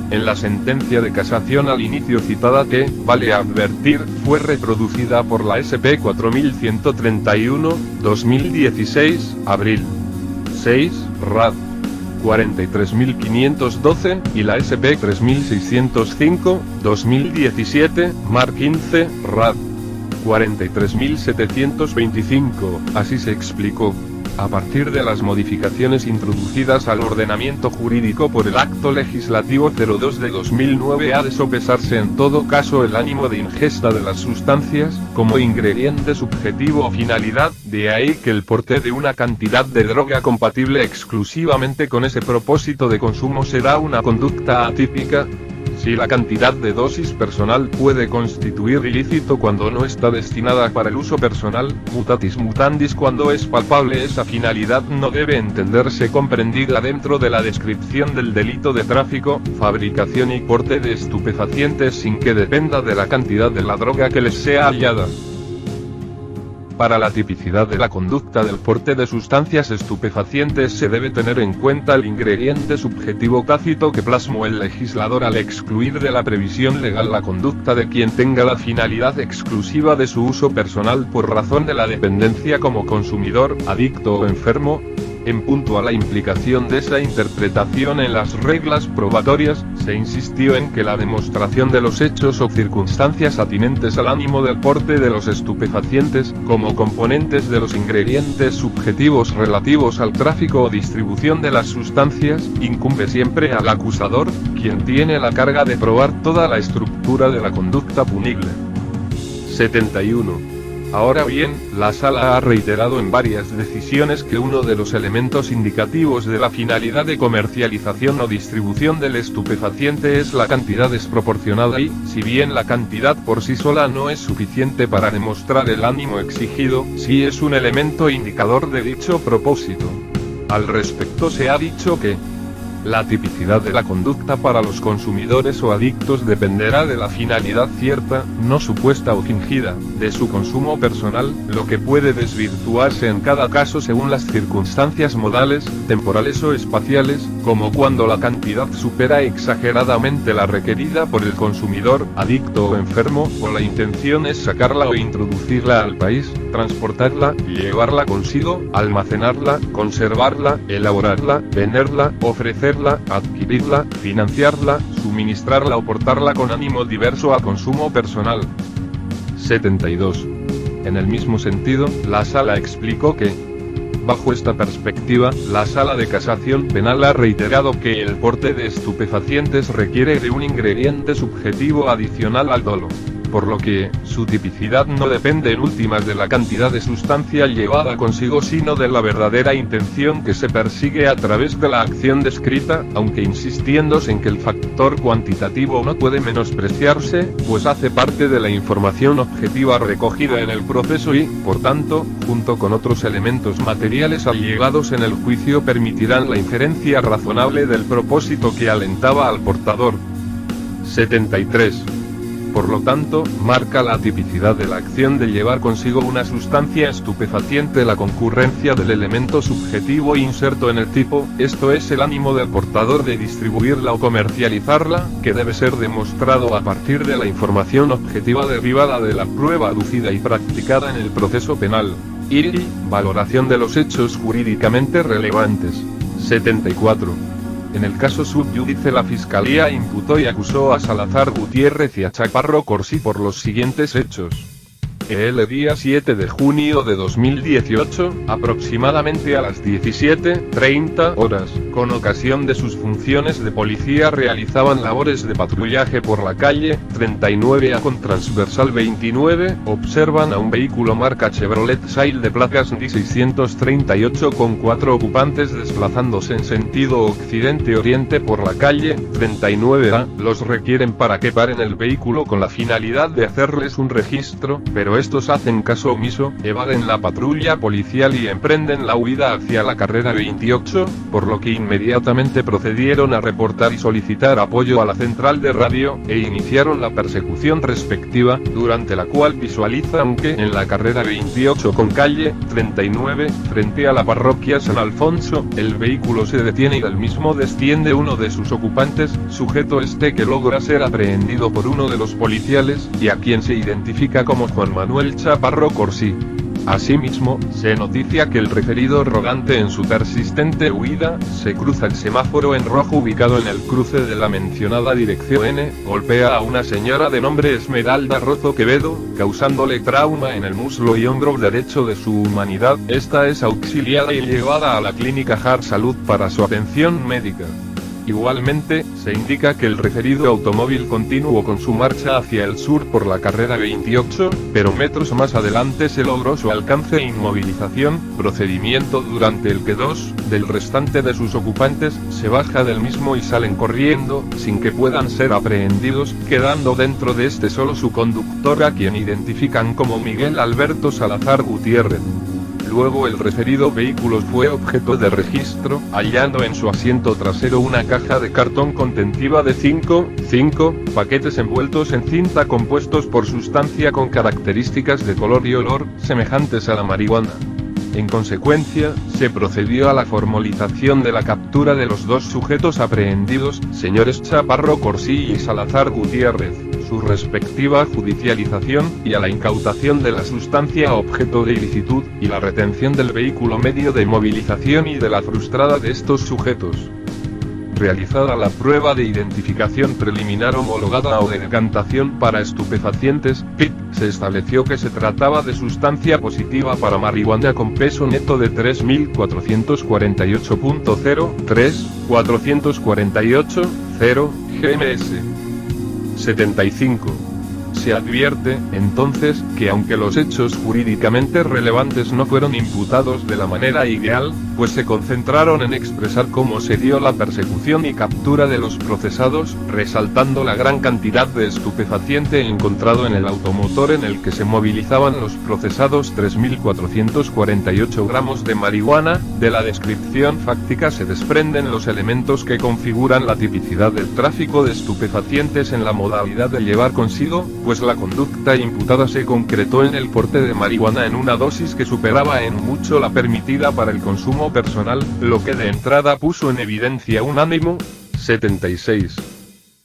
En la sentencia de casación al inicio citada que, vale advertir, fue reproducida por la SP 4131/2016, abril 6, Rad. 43.512, y la SP 3605/2017, Mar 15, Rad. 43.725, así se explicó. A partir de las modificaciones introducidas al ordenamiento jurídico por el Acto Legislativo 02 de 2009 ha de sopesarse en todo caso el ánimo de ingesta de las sustancias, como ingrediente subjetivo o finalidad, de ahí que el porte de una cantidad de droga compatible exclusivamente con ese propósito de consumo será una conducta atípica. Si la cantidad de dosis personal puede constituir ilícito cuando no está destinada para el uso personal, mutatis mutandis cuando es palpable esa finalidad no debe entenderse comprendida dentro de la descripción del delito de tráfico, fabricación y porte de estupefacientes sin que dependa de la cantidad de la droga que les sea hallada. Para la tipicidad de la conducta del porte de sustancias estupefacientes se debe tener en cuenta el ingrediente subjetivo tácito que plasmó el legislador al excluir de la previsión legal la conducta de quien tenga la finalidad exclusiva de su uso personal por razón de la dependencia como consumidor, adicto o enfermo. En punto a la implicación de esa interpretación en las reglas probatorias, se insistió en que la demostración de los hechos o circunstancias atinentes al ánimo del porte de los estupefacientes, como componentes de los ingredientes subjetivos relativos al tráfico o distribución de las sustancias, incumbe siempre al acusador, quien tiene la carga de probar toda la estructura de la conducta punible. 71. Ahora bien, la Sala ha reiterado en varias decisiones que uno de los elementos indicativos de la finalidad de comercialización o distribución del estupefaciente es la cantidad desproporcionada y, si bien la cantidad por sí sola no es suficiente para demostrar el ánimo exigido, sí es un elemento indicador de dicho propósito. Al respecto se ha dicho que La tipicidad de la conducta para los consumidores o adictos dependerá de la finalidad cierta, no supuesta o fingida, de su consumo personal, lo que puede desvirtuarse en cada caso según las circunstancias modales, temporales o espaciales, como cuando la cantidad supera exageradamente la requerida por el consumidor, adicto o enfermo, o la intención es sacarla o introducirla al país, transportarla, llevarla consigo, almacenarla, conservarla, elaborarla, venderla, ofrecerla, adquirirla, financiarla, suministrarla o portarla con ánimo diverso a consumo personal. 72. En el mismo sentido, la Sala explicó que, bajo esta perspectiva, la Sala de Casación Penal ha reiterado que el porte de estupefacientes requiere de un ingrediente subjetivo adicional al dolo, por lo que, su tipicidad no depende en últimas de la cantidad de sustancia llevada consigo sino de la verdadera intención que se persigue a través de la acción descrita, aunque insistiéndose en que el factor cuantitativo no puede menospreciarse, pues hace parte de la información objetiva recogida en el proceso y, por tanto, junto con otros elementos materiales allegados en el juicio permitirán la inferencia razonable del propósito que alentaba al portador. 73. Por lo tanto, marca la tipicidad de la acción de llevar consigo una sustancia estupefaciente la concurrencia del elemento subjetivo inserto en el tipo, esto es el ánimo del portador de distribuirla o comercializarla, que debe ser demostrado a partir de la información objetiva derivada de la prueba aducida y practicada en el proceso penal. Y valoración de los hechos jurídicamente relevantes. 74. En el caso subyúdice la Fiscalía imputó y acusó a Salazar Gutiérrez y a Chaparro Corsí por los siguientes hechos. El día 7 de junio de 2018, aproximadamente a las 17:30 horas, con ocasión de sus funciones de policía realizaban labores de patrullaje por la calle 39A con transversal 29, observan a un vehículo marca Chevrolet Sail de placas D638 con 4 ocupantes desplazándose en sentido occidente-oriente por la calle 39A, los requieren para que paren el vehículo con la finalidad de hacerles un registro, pero estos hacen caso omiso, evaden la patrulla policial y emprenden la huida hacia la carrera 28, por lo que inmediatamente procedieron a reportar y solicitar apoyo a la central de radio, e iniciaron la persecución respectiva, durante la cual visualizan que en la carrera 28 con calle 39, frente a la parroquia San Alfonso, el vehículo se detiene y del mismo desciende uno de sus ocupantes, sujeto que logra ser aprehendido por uno de los policiales, y a quien se identifica como Juan Manuel Chaparro Corsí. Asimismo, se noticia que el referido rogante en su persistente huida, se cruza el semáforo en rojo ubicado en el cruce de la mencionada dirección N, golpea a una señora de nombre Esmeralda Rozo Quevedo, causándole trauma en el muslo y hombro derecho de su humanidad. Esta es auxiliada y llevada a la clínica Jar Salud para su atención médica. Igualmente, se indica que el referido automóvil continuó con su marcha hacia el sur por la carrera 28, pero metros más adelante se logró su alcance e inmovilización, procedimiento durante el que dos del restante de sus ocupantes se baja del mismo y salen corriendo, sin que puedan ser aprehendidos, quedando dentro de solo su conductor, a quien identifican como Miguel Alberto Salazar Gutiérrez. Luego el referido vehículo fue objeto de registro, hallando en su asiento trasero una caja de cartón contentiva de 5 paquetes envueltos en cinta compuestos por sustancia con características de color y olor semejantes a la marihuana. En consecuencia, se procedió a la formalización de la captura de los dos sujetos aprehendidos, señores Chaparro Corsí y Salazar Gutiérrez, su respectiva judicialización, y a la incautación de la sustancia objeto de ilicitud, y la retención del vehículo medio de movilización y de la frustrada de estos sujetos. Realizada la prueba de identificación preliminar homologada o de decantación para estupefacientes, PIP, se estableció que se trataba de sustancia positiva para marihuana con peso neto de 3.448.03.448.0 GMS. 75. Se advierte, entonces, que aunque los hechos jurídicamente relevantes no fueron imputados de la manera ideal, pues se concentraron en expresar cómo se dio la persecución y captura de los procesados, resaltando la gran cantidad de estupefaciente encontrado en el automotor en el que se movilizaban los procesados: 3.448 gramos de marihuana. De la descripción fáctica se desprenden los elementos que configuran la tipicidad del tráfico de estupefacientes en la modalidad de llevar consigo, pues la conducta imputada se concretó en el porte de marihuana en una dosis que superaba en mucho la permitida para el consumo personal, lo que de entrada puso en evidencia un ánimo. 76.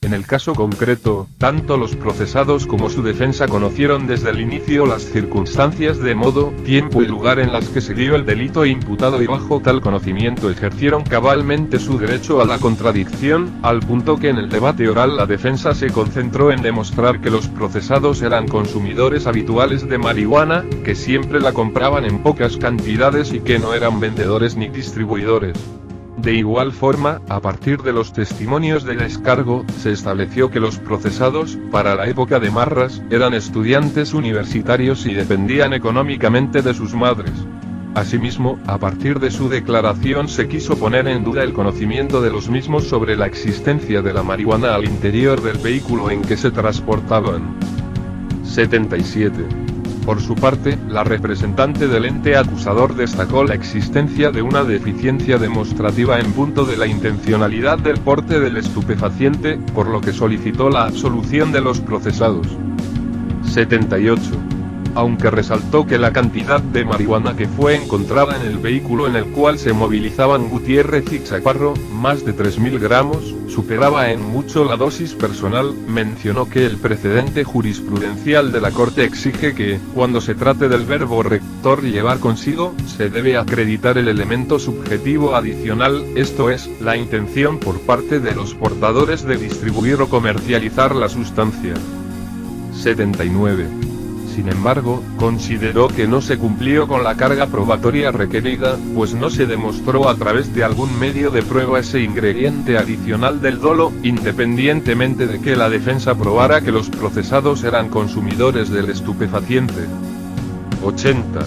En el caso concreto, tanto los procesados como su defensa conocieron desde el inicio las circunstancias de modo, tiempo y lugar en las que se dio el delito imputado, y bajo tal conocimiento ejercieron cabalmente su derecho a la contradicción, al punto que en el debate oral la defensa se concentró en demostrar que los procesados eran consumidores habituales de marihuana, que siempre la compraban en pocas cantidades y que no eran vendedores ni distribuidores. De igual forma, a partir de los testimonios de descargo, se estableció que los procesados, para la época de Marras, eran estudiantes universitarios y dependían económicamente de sus madres. Asimismo, a partir de su declaración se quiso poner en duda el conocimiento de los mismos sobre la existencia de la marihuana al interior del vehículo en que se transportaban. 77. Por su parte, la representante del ente acusador destacó la existencia de una deficiencia demostrativa en punto de la intencionalidad del porte del estupefaciente, por lo que solicitó la absolución de los procesados. 78. Aunque resaltó que la cantidad de marihuana que fue encontrada en el vehículo en el cual se movilizaban Gutiérrez y Chaparro, más de 3.000 gramos, superaba en mucho la dosis personal, mencionó que el precedente jurisprudencial de la Corte exige que, cuando se trate del verbo rector llevar consigo, se debe acreditar el elemento subjetivo adicional, esto es, la intención por parte de los portadores de distribuir o comercializar la sustancia. 79. Sin embargo, consideró que no se cumplió con la carga probatoria requerida, pues no se demostró a través de algún medio de prueba ese ingrediente adicional del dolo, independientemente de que la defensa probara que los procesados eran consumidores del estupefaciente. 80.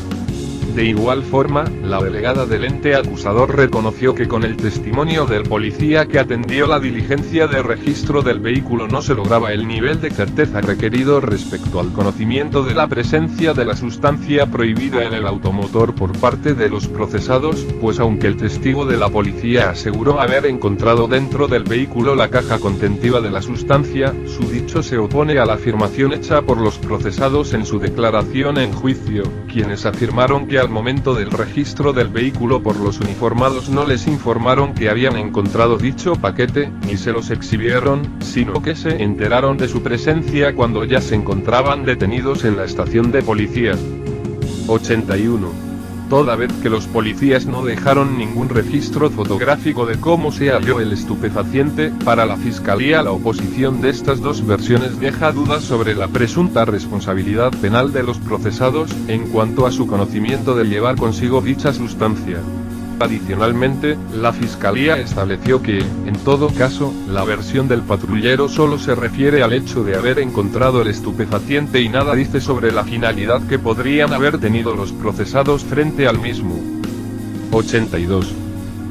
De igual forma, la delegada del ente acusador reconoció que con el testimonio del policía que atendió la diligencia de registro del vehículo no se lograba el nivel de certeza requerido respecto al conocimiento de la presencia de la sustancia prohibida en el automotor por parte de los procesados, pues aunque el testigo de la policía aseguró haber encontrado dentro del vehículo la caja contentiva de la sustancia, su dicho se opone a la afirmación hecha por los procesados en su declaración en juicio, quienes afirmaron que al momento del registro del vehículo por los uniformados no les informaron que habían encontrado dicho paquete, ni se los exhibieron, sino que se enteraron de su presencia cuando ya se encontraban detenidos en la estación de policía. 81. Toda vez que los policías no dejaron ningún registro fotográfico de cómo se halló el estupefaciente, para la Fiscalía la oposición de estas dos versiones deja dudas sobre la presunta responsabilidad penal de los procesados, en cuanto a su conocimiento de llevar consigo dicha sustancia. Adicionalmente, la Fiscalía estableció que, en todo caso, la versión del patrullero solo se refiere al hecho de haber encontrado el estupefaciente y nada dice sobre la finalidad que podrían haber tenido los procesados frente al mismo. 82.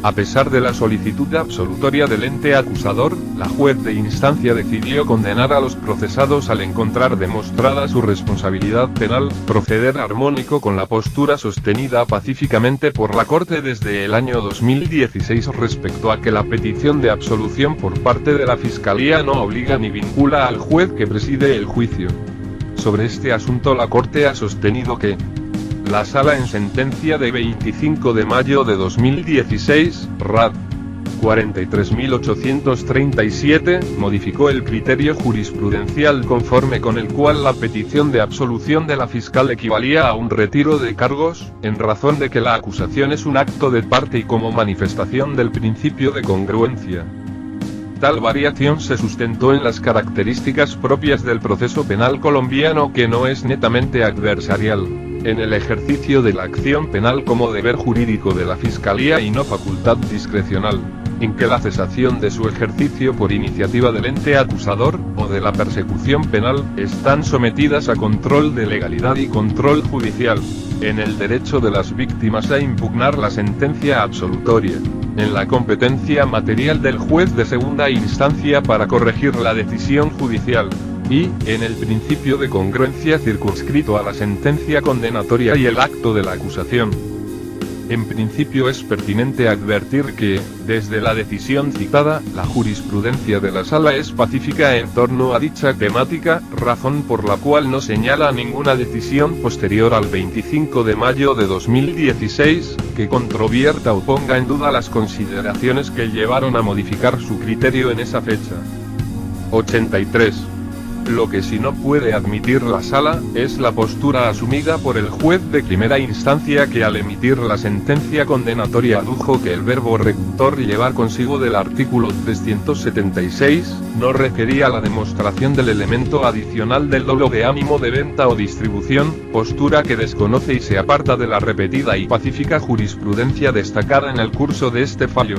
A pesar de la solicitud absolutoria del ente acusador, la juez de instancia decidió condenar a los procesados al encontrar demostrada su responsabilidad penal, proceder armónico con la postura sostenida pacíficamente por la Corte desde el año 2016 respecto a que la petición de absolución por parte de la Fiscalía no obliga ni vincula al juez que preside el juicio. Sobre este asunto la Corte ha sostenido que la Sala en sentencia de 25 de mayo de 2016, Rad. 43.837, modificó el criterio jurisprudencial conforme con el cual la petición de absolución de la fiscal equivalía a un retiro de cargos, en razón de que la acusación es un acto de parte y como manifestación del principio de congruencia. Tal variación se sustentó en las características propias del proceso penal colombiano que no es netamente adversarial, en el ejercicio de la acción penal como deber jurídico de la Fiscalía y no facultad discrecional, en que la cesación de su ejercicio por iniciativa del ente acusador, o de la persecución penal, están sometidas a control de legalidad y control judicial. en el derecho de las víctimas a impugnar la sentencia absolutoria, en la competencia material del juez de segunda instancia para corregir la decisión judicial, y, en el principio de congruencia circunscrito a la sentencia condenatoria y el acto de la acusación. En principio es pertinente advertir que, desde la decisión citada, la jurisprudencia de la Sala es pacífica en torno a dicha temática, razón por la cual no señala ninguna decisión posterior al 25 de mayo de 2016, que controvierta o ponga en duda las consideraciones que llevaron a modificar su criterio en esa fecha. 83. Lo que sí no puede admitir la Sala, es la postura asumida por el juez de primera instancia que al emitir la sentencia condenatoria adujo que el verbo rector llevar consigo del artículo 376, no requería la demostración del elemento adicional del dolo de ánimo de venta o distribución, postura que desconoce y se aparta de la repetida y pacífica jurisprudencia destacada en el curso de este fallo.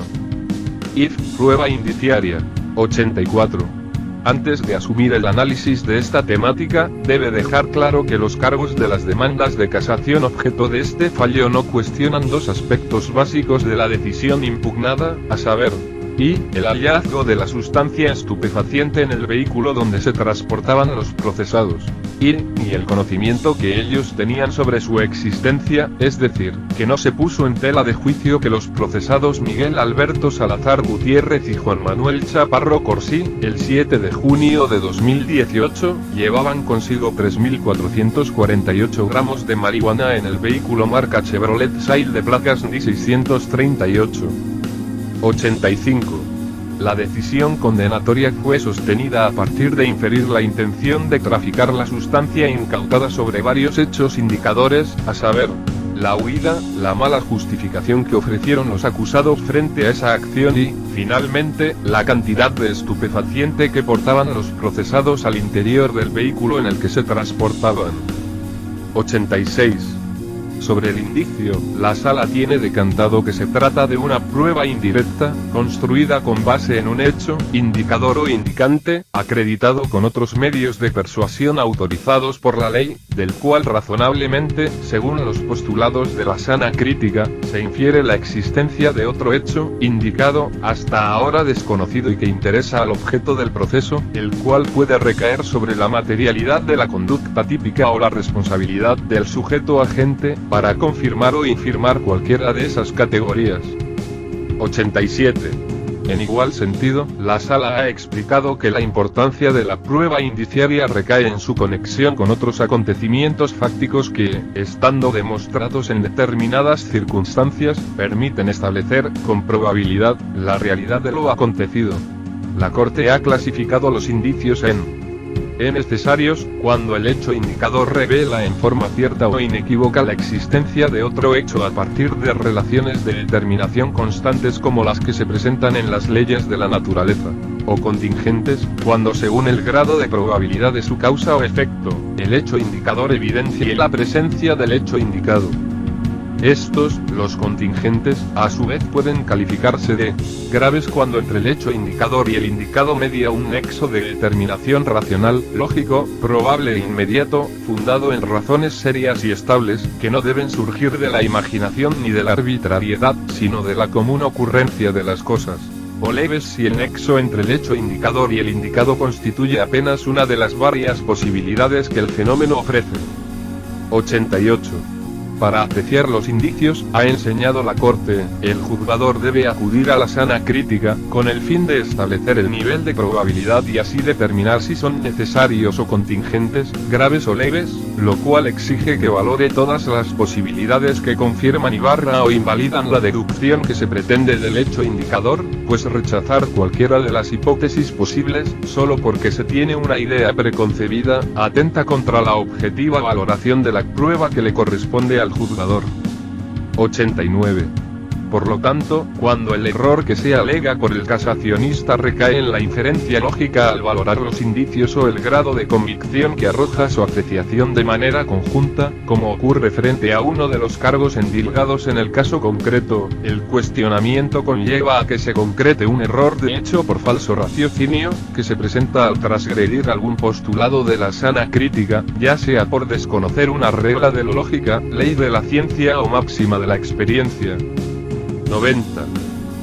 If, prueba indiciaria. 84. Antes de asumir el análisis de esta temática, debe dejar claro que los cargos de las demandas de casación objeto de este fallo no cuestionan dos aspectos básicos de la decisión impugnada, a saber, y, el hallazgo de la sustancia estupefaciente en el vehículo donde se transportaban los procesados, y el conocimiento que ellos tenían sobre su existencia, es decir, que no se puso en tela de juicio que los procesados Miguel Alberto Salazar Gutiérrez y Juan Manuel Chaparro Corsí, el 7 de junio de 2018, llevaban consigo 3.448 gramos de marihuana en el vehículo marca Chevrolet Sail de placas NI 638. 85. La decisión condenatoria fue sostenida a partir de inferir la intención de traficar la sustancia incautada sobre varios hechos indicadores, a saber, la huida, la mala justificación que ofrecieron los acusados frente a esa acción y, finalmente, la cantidad de estupefaciente que portaban los procesados al interior del vehículo en el que se transportaban. 86. Sobre el indicio, la Sala tiene decantado que se trata de una prueba indirecta, construida con base en un hecho, indicador o indicante, acreditado con otros medios de persuasión autorizados por la ley, del cual razonablemente, según los postulados de la sana crítica, se infiere la existencia de otro hecho, indicado, hasta ahora desconocido y que interesa al objeto del proceso, el cual puede recaer sobre la materialidad de la conducta típica o la responsabilidad del sujeto agente, para confirmar o infirmar cualquiera de esas categorías. 87. En igual sentido, la Sala ha explicado que la importancia de la prueba indiciaria recae en su conexión con otros acontecimientos fácticos que, estando demostrados en determinadas circunstancias, permiten establecer, con probabilidad, la realidad de lo acontecido. La Corte ha clasificado los indicios en necesarios, cuando el hecho indicador revela en forma cierta o inequívoca la existencia de otro hecho a partir de relaciones de determinación constantes como las que se presentan en las leyes de la naturaleza, o contingentes, cuando según el grado de probabilidad de su causa o efecto, el hecho indicador evidencie la presencia del hecho indicado. Estos, los contingentes, a su vez pueden calificarse de graves cuando entre el hecho indicador y el indicado media un nexo de determinación racional, lógico, probable e inmediato, fundado en razones serias y estables, que no deben surgir de la imaginación ni de la arbitrariedad, sino de la común ocurrencia de las cosas. O leves si el nexo entre el hecho indicador y el indicado constituye apenas una de las varias posibilidades que el fenómeno ofrece. 88. Para apreciar los indicios, ha enseñado la Corte, el juzgador debe acudir a la sana crítica, con el fin de establecer el nivel de probabilidad y así determinar si son necesarios o contingentes, graves o leves, lo cual exige que valore todas las posibilidades que confirman y barra o invalidan la deducción que se pretende del hecho indicador, pues rechazar cualquiera de las hipótesis posibles, solo porque se tiene una idea preconcebida, atenta contra la objetiva valoración de la prueba que le corresponde al juzgador. 89. Por lo tanto, cuando el error que se alega por el casacionista recae en la inferencia lógica al valorar los indicios o el grado de convicción que arroja su apreciación de manera conjunta, como ocurre frente a uno de los cargos endilgados en el caso concreto, el cuestionamiento conlleva a que se concrete un error de hecho por falso raciocinio, que se presenta al transgredir algún postulado de la sana crítica, ya sea por desconocer una regla de la lógica, ley de la ciencia o máxima de la experiencia. 90.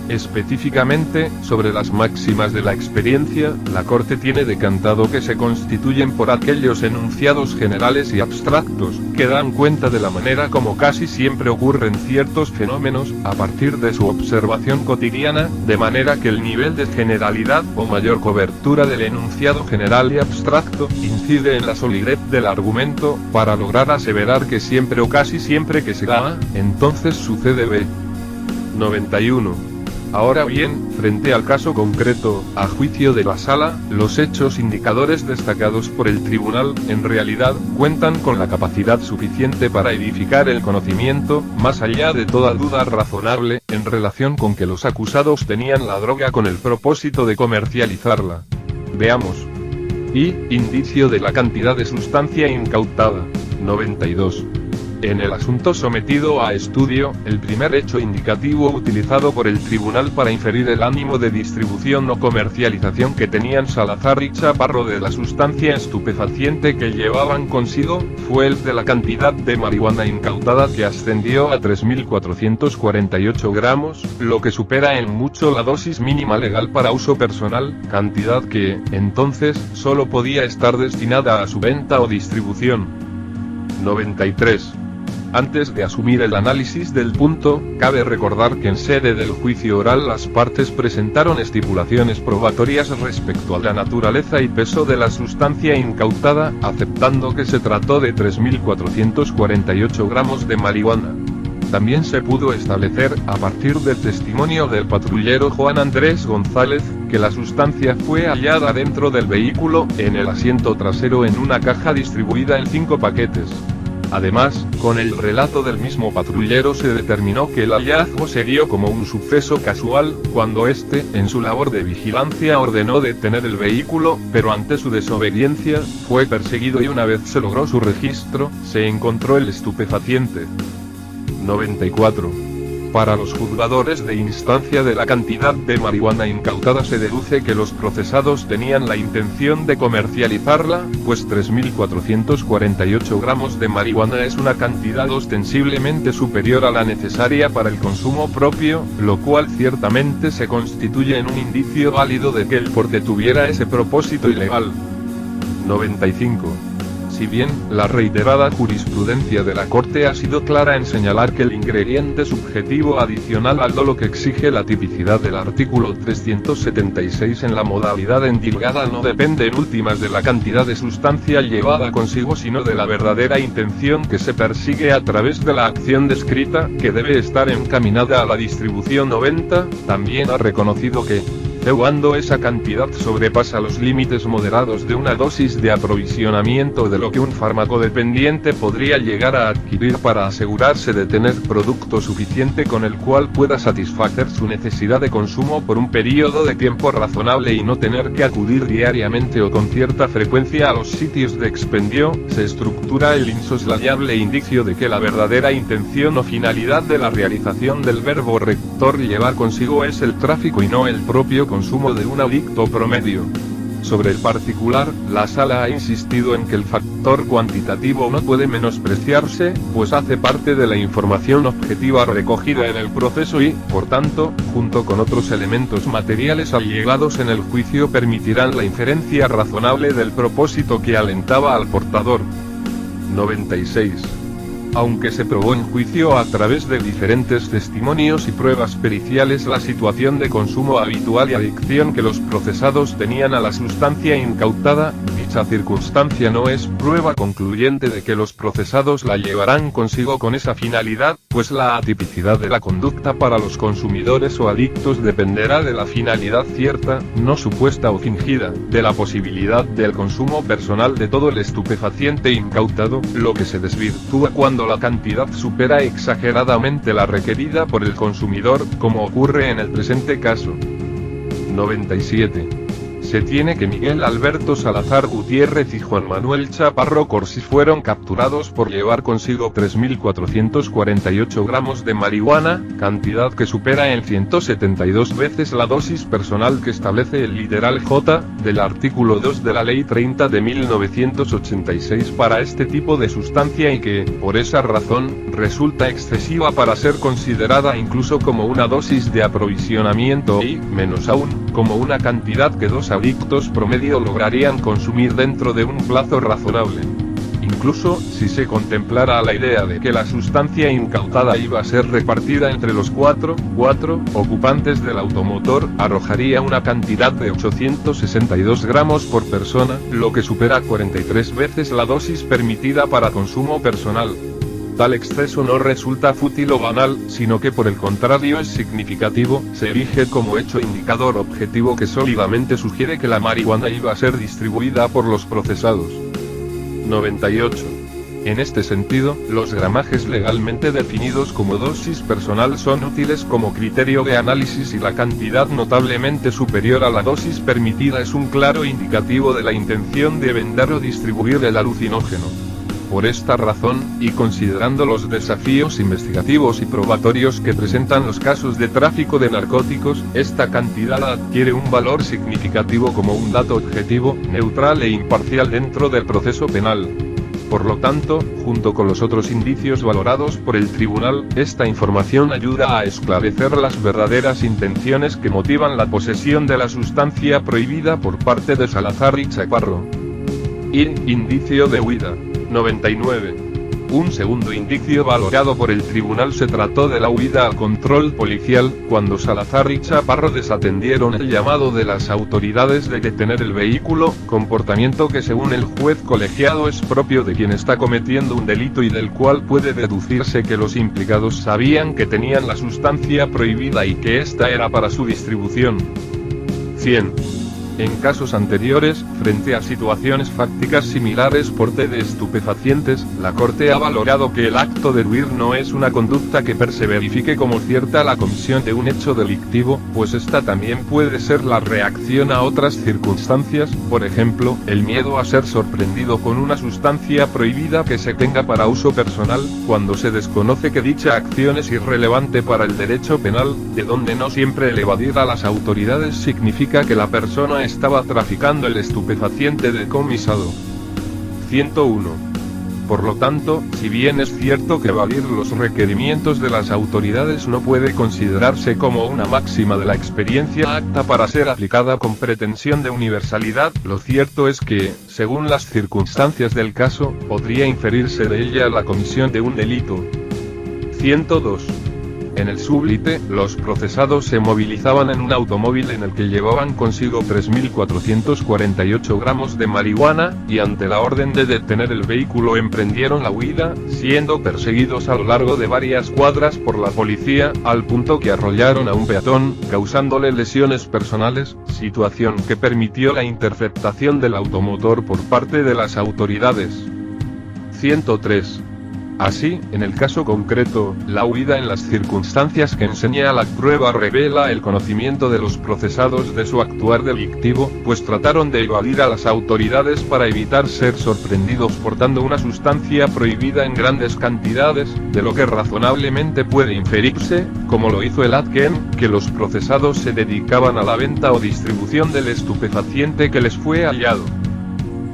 Específicamente, sobre las máximas de la experiencia, la Corte tiene decantado que se constituyen por aquellos enunciados generales y abstractos, que dan cuenta de la manera como casi siempre ocurren ciertos fenómenos, a partir de su observación cotidiana, de manera que el nivel de generalidad o mayor cobertura del enunciado general y abstracto, incide en la solidez del argumento, para lograr aseverar que siempre o casi siempre que se da A, entonces sucede B. 91. Ahora bien, frente al caso concreto, a juicio de la Sala, los hechos indicadores destacados por el tribunal, en realidad, cuentan con la capacidad suficiente para edificar el conocimiento, más allá de toda duda razonable, en relación con que los acusados tenían la droga con el propósito de comercializarla. Veamos. Y, indicio de la cantidad de sustancia incautada. 92. En el asunto sometido a estudio, el primer hecho indicativo utilizado por el tribunal para inferir el ánimo de distribución o comercialización que tenían Salazar y Chaparro de la sustancia estupefaciente que llevaban consigo, fue el de la cantidad de marihuana incautada que ascendió a 3.448 gramos, lo que supera en mucho la dosis mínima legal para uso personal, cantidad que, entonces, solo podía estar destinada a su venta o distribución. 93. Antes de asumir el análisis del punto, cabe recordar que en sede del juicio oral las partes presentaron estipulaciones probatorias respecto a la naturaleza y peso de la sustancia incautada, aceptando que se trató de 3.448 gramos de marihuana. También se pudo establecer, a partir del testimonio del patrullero Juan Andrés González, que la sustancia fue hallada dentro del vehículo, en el asiento trasero en una caja distribuida en 5 paquetes. Además, con el relato del mismo patrullero se determinó que el hallazgo se dio como un suceso casual, cuando éste, en su labor de vigilancia ordenó detener el vehículo, pero ante su desobediencia, fue perseguido y una vez se logró su registro, se encontró el estupefaciente. 94. Para los juzgadores de instancia de la cantidad de marihuana incautada se deduce que los procesados tenían la intención de comercializarla, pues 3.448 gramos de marihuana es una cantidad ostensiblemente superior a la necesaria para el consumo propio, lo cual ciertamente se constituye en un indicio válido de que el porte tuviera ese propósito ilegal. 95. Si bien, la reiterada jurisprudencia de la Corte ha sido clara en señalar que el ingrediente subjetivo adicional al dolo que exige la tipicidad del artículo 376 en la modalidad endilgada no depende en últimas de la cantidad de sustancia llevada consigo sino de la verdadera intención que se persigue a través de la acción descrita, que debe estar encaminada a la distribución. 90, también ha reconocido que, cuando esa cantidad sobrepasa los límites moderados de una dosis de aprovisionamiento de lo que un fármaco dependiente podría llegar a adquirir para asegurarse de tener producto suficiente con el cual pueda satisfacer su necesidad de consumo por un periodo de tiempo razonable y no tener que acudir diariamente o con cierta frecuencia a los sitios de expendio, se estructura el insoslayable indicio de que la verdadera intención o finalidad de la realización del verbo rector llevar consigo es el tráfico y no el propio consumo de un adicto promedio. Sobre el particular, la Sala ha insistido en que el factor cuantitativo no puede menospreciarse, pues hace parte de la información objetiva recogida en el proceso y, por tanto, junto con otros elementos materiales allegados en el juicio permitirán la inferencia razonable del propósito que alentaba al portador. 96. Aunque se probó en juicio a través de diferentes testimonios y pruebas periciales la situación de consumo habitual y adicción que los procesados tenían a la sustancia incautada, dicha circunstancia no es prueba concluyente de que los procesados la llevarán consigo con esa finalidad, pues la atipicidad de la conducta para los consumidores o adictos dependerá de la finalidad cierta, no supuesta o fingida, de la posibilidad del consumo personal de todo el estupefaciente incautado, lo que se desvirtúa cuando la cantidad supera exageradamente la requerida por el consumidor, como ocurre en el presente caso. 97. Se tiene que Miguel Alberto Salazar Gutiérrez y Juan Manuel Chaparro Corsi fueron capturados por llevar consigo 3.448 gramos de marihuana, cantidad que supera en 172 veces la dosis personal que establece el literal J del artículo 2 de la Ley 30 de 1986 para este tipo de sustancia y que, por esa razón, resulta excesiva para ser considerada incluso como una dosis de aprovisionamiento y, menos aún, como una cantidad que dos adictos promedio lograrían consumir dentro de un plazo razonable. Incluso, si se contemplara la idea de que la sustancia incautada iba a ser repartida entre los cuatro ocupantes del automotor, arrojaría una cantidad de 862 gramos por persona, lo que supera 43 veces la dosis permitida para consumo personal. Tal exceso no resulta fútil o banal, sino que por el contrario es significativo, se erige como hecho indicador objetivo que sólidamente sugiere que la marihuana iba a ser distribuida por los procesados. 98. En este sentido, los gramajes legalmente definidos como dosis personal son útiles como criterio de análisis y la cantidad notablemente superior a la dosis permitida es un claro indicativo de la intención de vender o distribuir el alucinógeno. Por esta razón, y considerando los desafíos investigativos y probatorios que presentan los casos de tráfico de narcóticos, esta cantidad adquiere un valor significativo como un dato objetivo, neutral e imparcial dentro del proceso penal. Por lo tanto, junto con los otros indicios valorados por el tribunal, esta información ayuda a esclarecer las verdaderas intenciones que motivan la posesión de la sustancia prohibida por parte de Salazar y Chaparro. Indicio de huida. 99. Un segundo indicio valorado por el tribunal se trató de la huida al control policial, cuando Salazar y Chaparro desatendieron el llamado de las autoridades de detener el vehículo, comportamiento que según el juez colegiado es propio de quien está cometiendo un delito y del cual puede deducirse que los implicados sabían que tenían la sustancia prohibida y que ésta era para su distribución. 100. En casos anteriores, frente a situaciones fácticas similares porte de estupefacientes, la Corte ha valorado que el acto de huir no es una conducta que per se verifique como cierta la comisión de un hecho delictivo, pues esta también puede ser la reacción a otras circunstancias, por ejemplo, el miedo a ser sorprendido con una sustancia prohibida que se tenga para uso personal, cuando se desconoce que dicha acción es irrelevante para el derecho penal, de donde no siempre el evadir a las autoridades significa que la persona estaba traficando el estupefaciente decomisado. 101. Por lo tanto, si bien es cierto que evadir los requerimientos de las autoridades no puede considerarse como una máxima de la experiencia apta para ser aplicada con pretensión de universalidad, lo cierto es que, según las circunstancias del caso, podría inferirse de ella la comisión de un delito. 102. En el súblite, los procesados se movilizaban en un automóvil en el que llevaban consigo 3.448 gramos de marihuana, y ante la orden de detener el vehículo emprendieron la huida, siendo perseguidos a lo largo de varias cuadras por la policía, al punto que arrollaron a un peatón, causándole lesiones personales, situación que permitió la interceptación del automotor por parte de las autoridades. 103. Así, en el caso concreto, la huida en las circunstancias que enseña la prueba revela el conocimiento de los procesados de su actuar delictivo, pues trataron de evadir a las autoridades para evitar ser sorprendidos portando una sustancia prohibida en grandes cantidades, de lo que razonablemente puede inferirse, como lo hizo el Adken, que los procesados se dedicaban a la venta o distribución del estupefaciente que les fue hallado.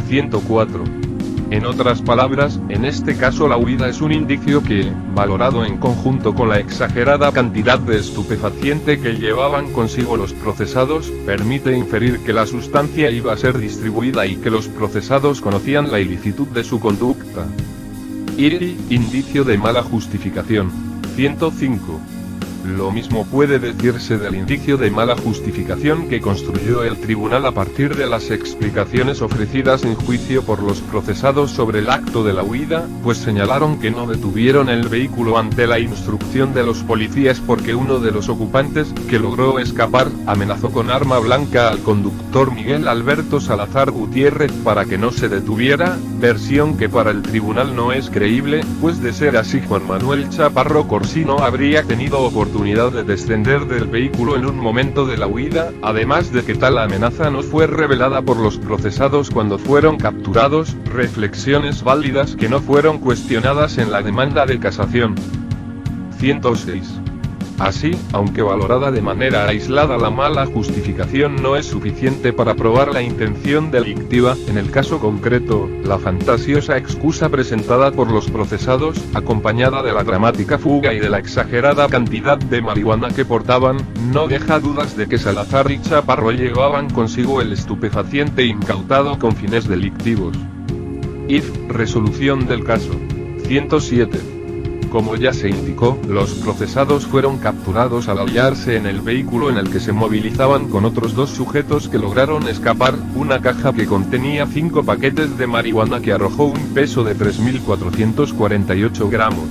104. En otras palabras, en este caso la huida es un indicio que, valorado en conjunto con la exagerada cantidad de estupefaciente que llevaban consigo los procesados, permite inferir que la sustancia iba a ser distribuida y que los procesados conocían la ilicitud de su conducta. Indicio de mala justificación. 105. Lo mismo puede decirse del indicio de mala justificación que construyó el tribunal a partir de las explicaciones ofrecidas en juicio por los procesados sobre el acto de la huida, pues señalaron que no detuvieron el vehículo ante la instrucción de los policías porque uno de los ocupantes, que logró escapar, amenazó con arma blanca al conductor Miguel Alberto Salazar Gutiérrez para que no se detuviera, versión que para el tribunal no es creíble, pues de ser así Juan Manuel Chaparro Corsino habría tenido oportunidad de descender del vehículo en un momento de la huida, además de que tal amenaza no fue revelada por los procesados cuando fueron capturados, reflexiones válidas que no fueron cuestionadas en la demanda de casación. 106. Así, aunque valorada de manera aislada, la mala justificación no es suficiente para probar la intención delictiva. En el caso concreto, la fantasiosa excusa presentada por los procesados, acompañada de la dramática fuga y de la exagerada cantidad de marihuana que portaban, no deja dudas de que Salazar y Chaparro llevaban consigo el estupefaciente incautado con fines delictivos. If, resolución del caso. 107. Como ya se indicó, los procesados fueron capturados al hallarse en el vehículo en el que se movilizaban con otros dos sujetos que lograron escapar, una caja que contenía 5 paquetes de marihuana que arrojó un peso de 3.448 gramos.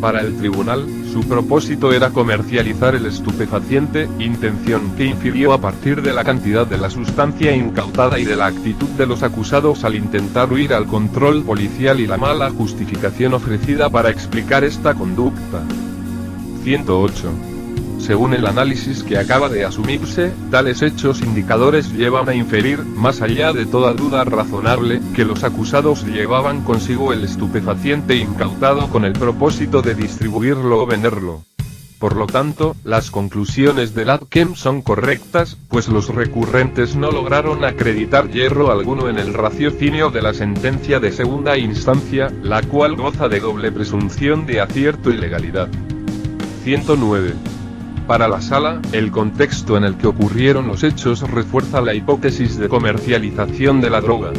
Para el tribunal, su propósito era comercializar el estupefaciente, intención que infirió a partir de la cantidad de la sustancia incautada y de la actitud de los acusados al intentar huir al control policial y la mala justificación ofrecida para explicar esta conducta. 108. Según el análisis que acaba de asumirse, tales hechos indicadores llevan a inferir, más allá de toda duda razonable, que los acusados llevaban consigo el estupefaciente incautado con el propósito de distribuirlo o venderlo. Por lo tanto, las conclusiones del ADCEM son correctas, pues los recurrentes no lograron acreditar hierro alguno en el raciocinio de la sentencia de segunda instancia, la cual goza de doble presunción de acierto y legalidad. 109. Para la sala, el contexto en el que ocurrieron los hechos refuerza la hipótesis de comercialización de la droga.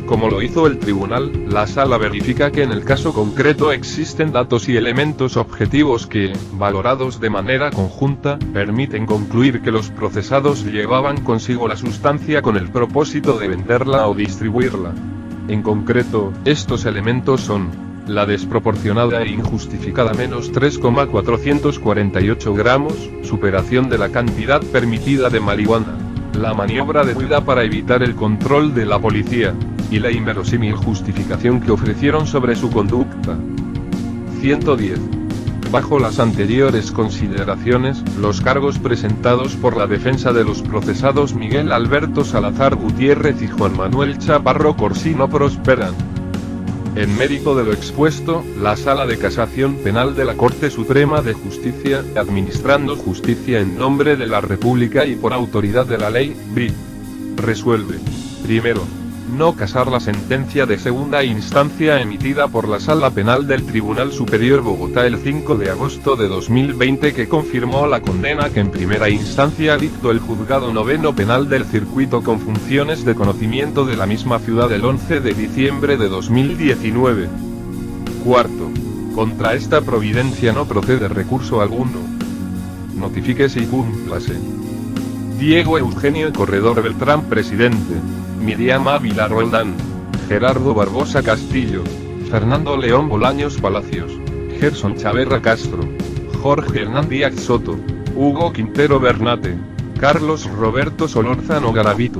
Como lo hizo el tribunal, la sala verifica que en el caso concreto existen datos y elementos objetivos que, valorados de manera conjunta, permiten concluir que los procesados llevaban consigo la sustancia con el propósito de venderla o distribuirla. En concreto, estos elementos son: la desproporcionada e injustificada menos 3,448 gramos, superación de la cantidad permitida de marihuana, la maniobra de huida para evitar el control de la policía, y la inverosímil justificación que ofrecieron sobre su conducta. 110. Bajo las anteriores consideraciones, los cargos presentados por la defensa de los procesados Miguel Alberto Salazar Gutiérrez y Juan Manuel Chaparro Corsino prosperan. En mérito de lo expuesto, la Sala de Casación Penal de la Corte Suprema de Justicia, administrando justicia en nombre de la República y por autoridad de la ley, resuelve: primero, no casar la sentencia de segunda instancia emitida por la Sala Penal del Tribunal Superior Bogotá el 5 de agosto de 2020 que confirmó la condena que en primera instancia dictó el Juzgado Noveno Penal del Circuito con funciones de conocimiento de la misma ciudad el 11 de diciembre de 2019. Cuarto, contra esta providencia no procede recurso alguno. Notifíquese y cúmplase. Diego Eugenio Corredor Beltrán, presidente. Miriam Ávila Roldán, Gerardo Barbosa Castillo, Fernando León Bolaños Palacios, Gerson Chaverra Castro, Jorge Hernán Díaz Soto, Hugo Quintero Bernate, Carlos Roberto Solórzano Garavito,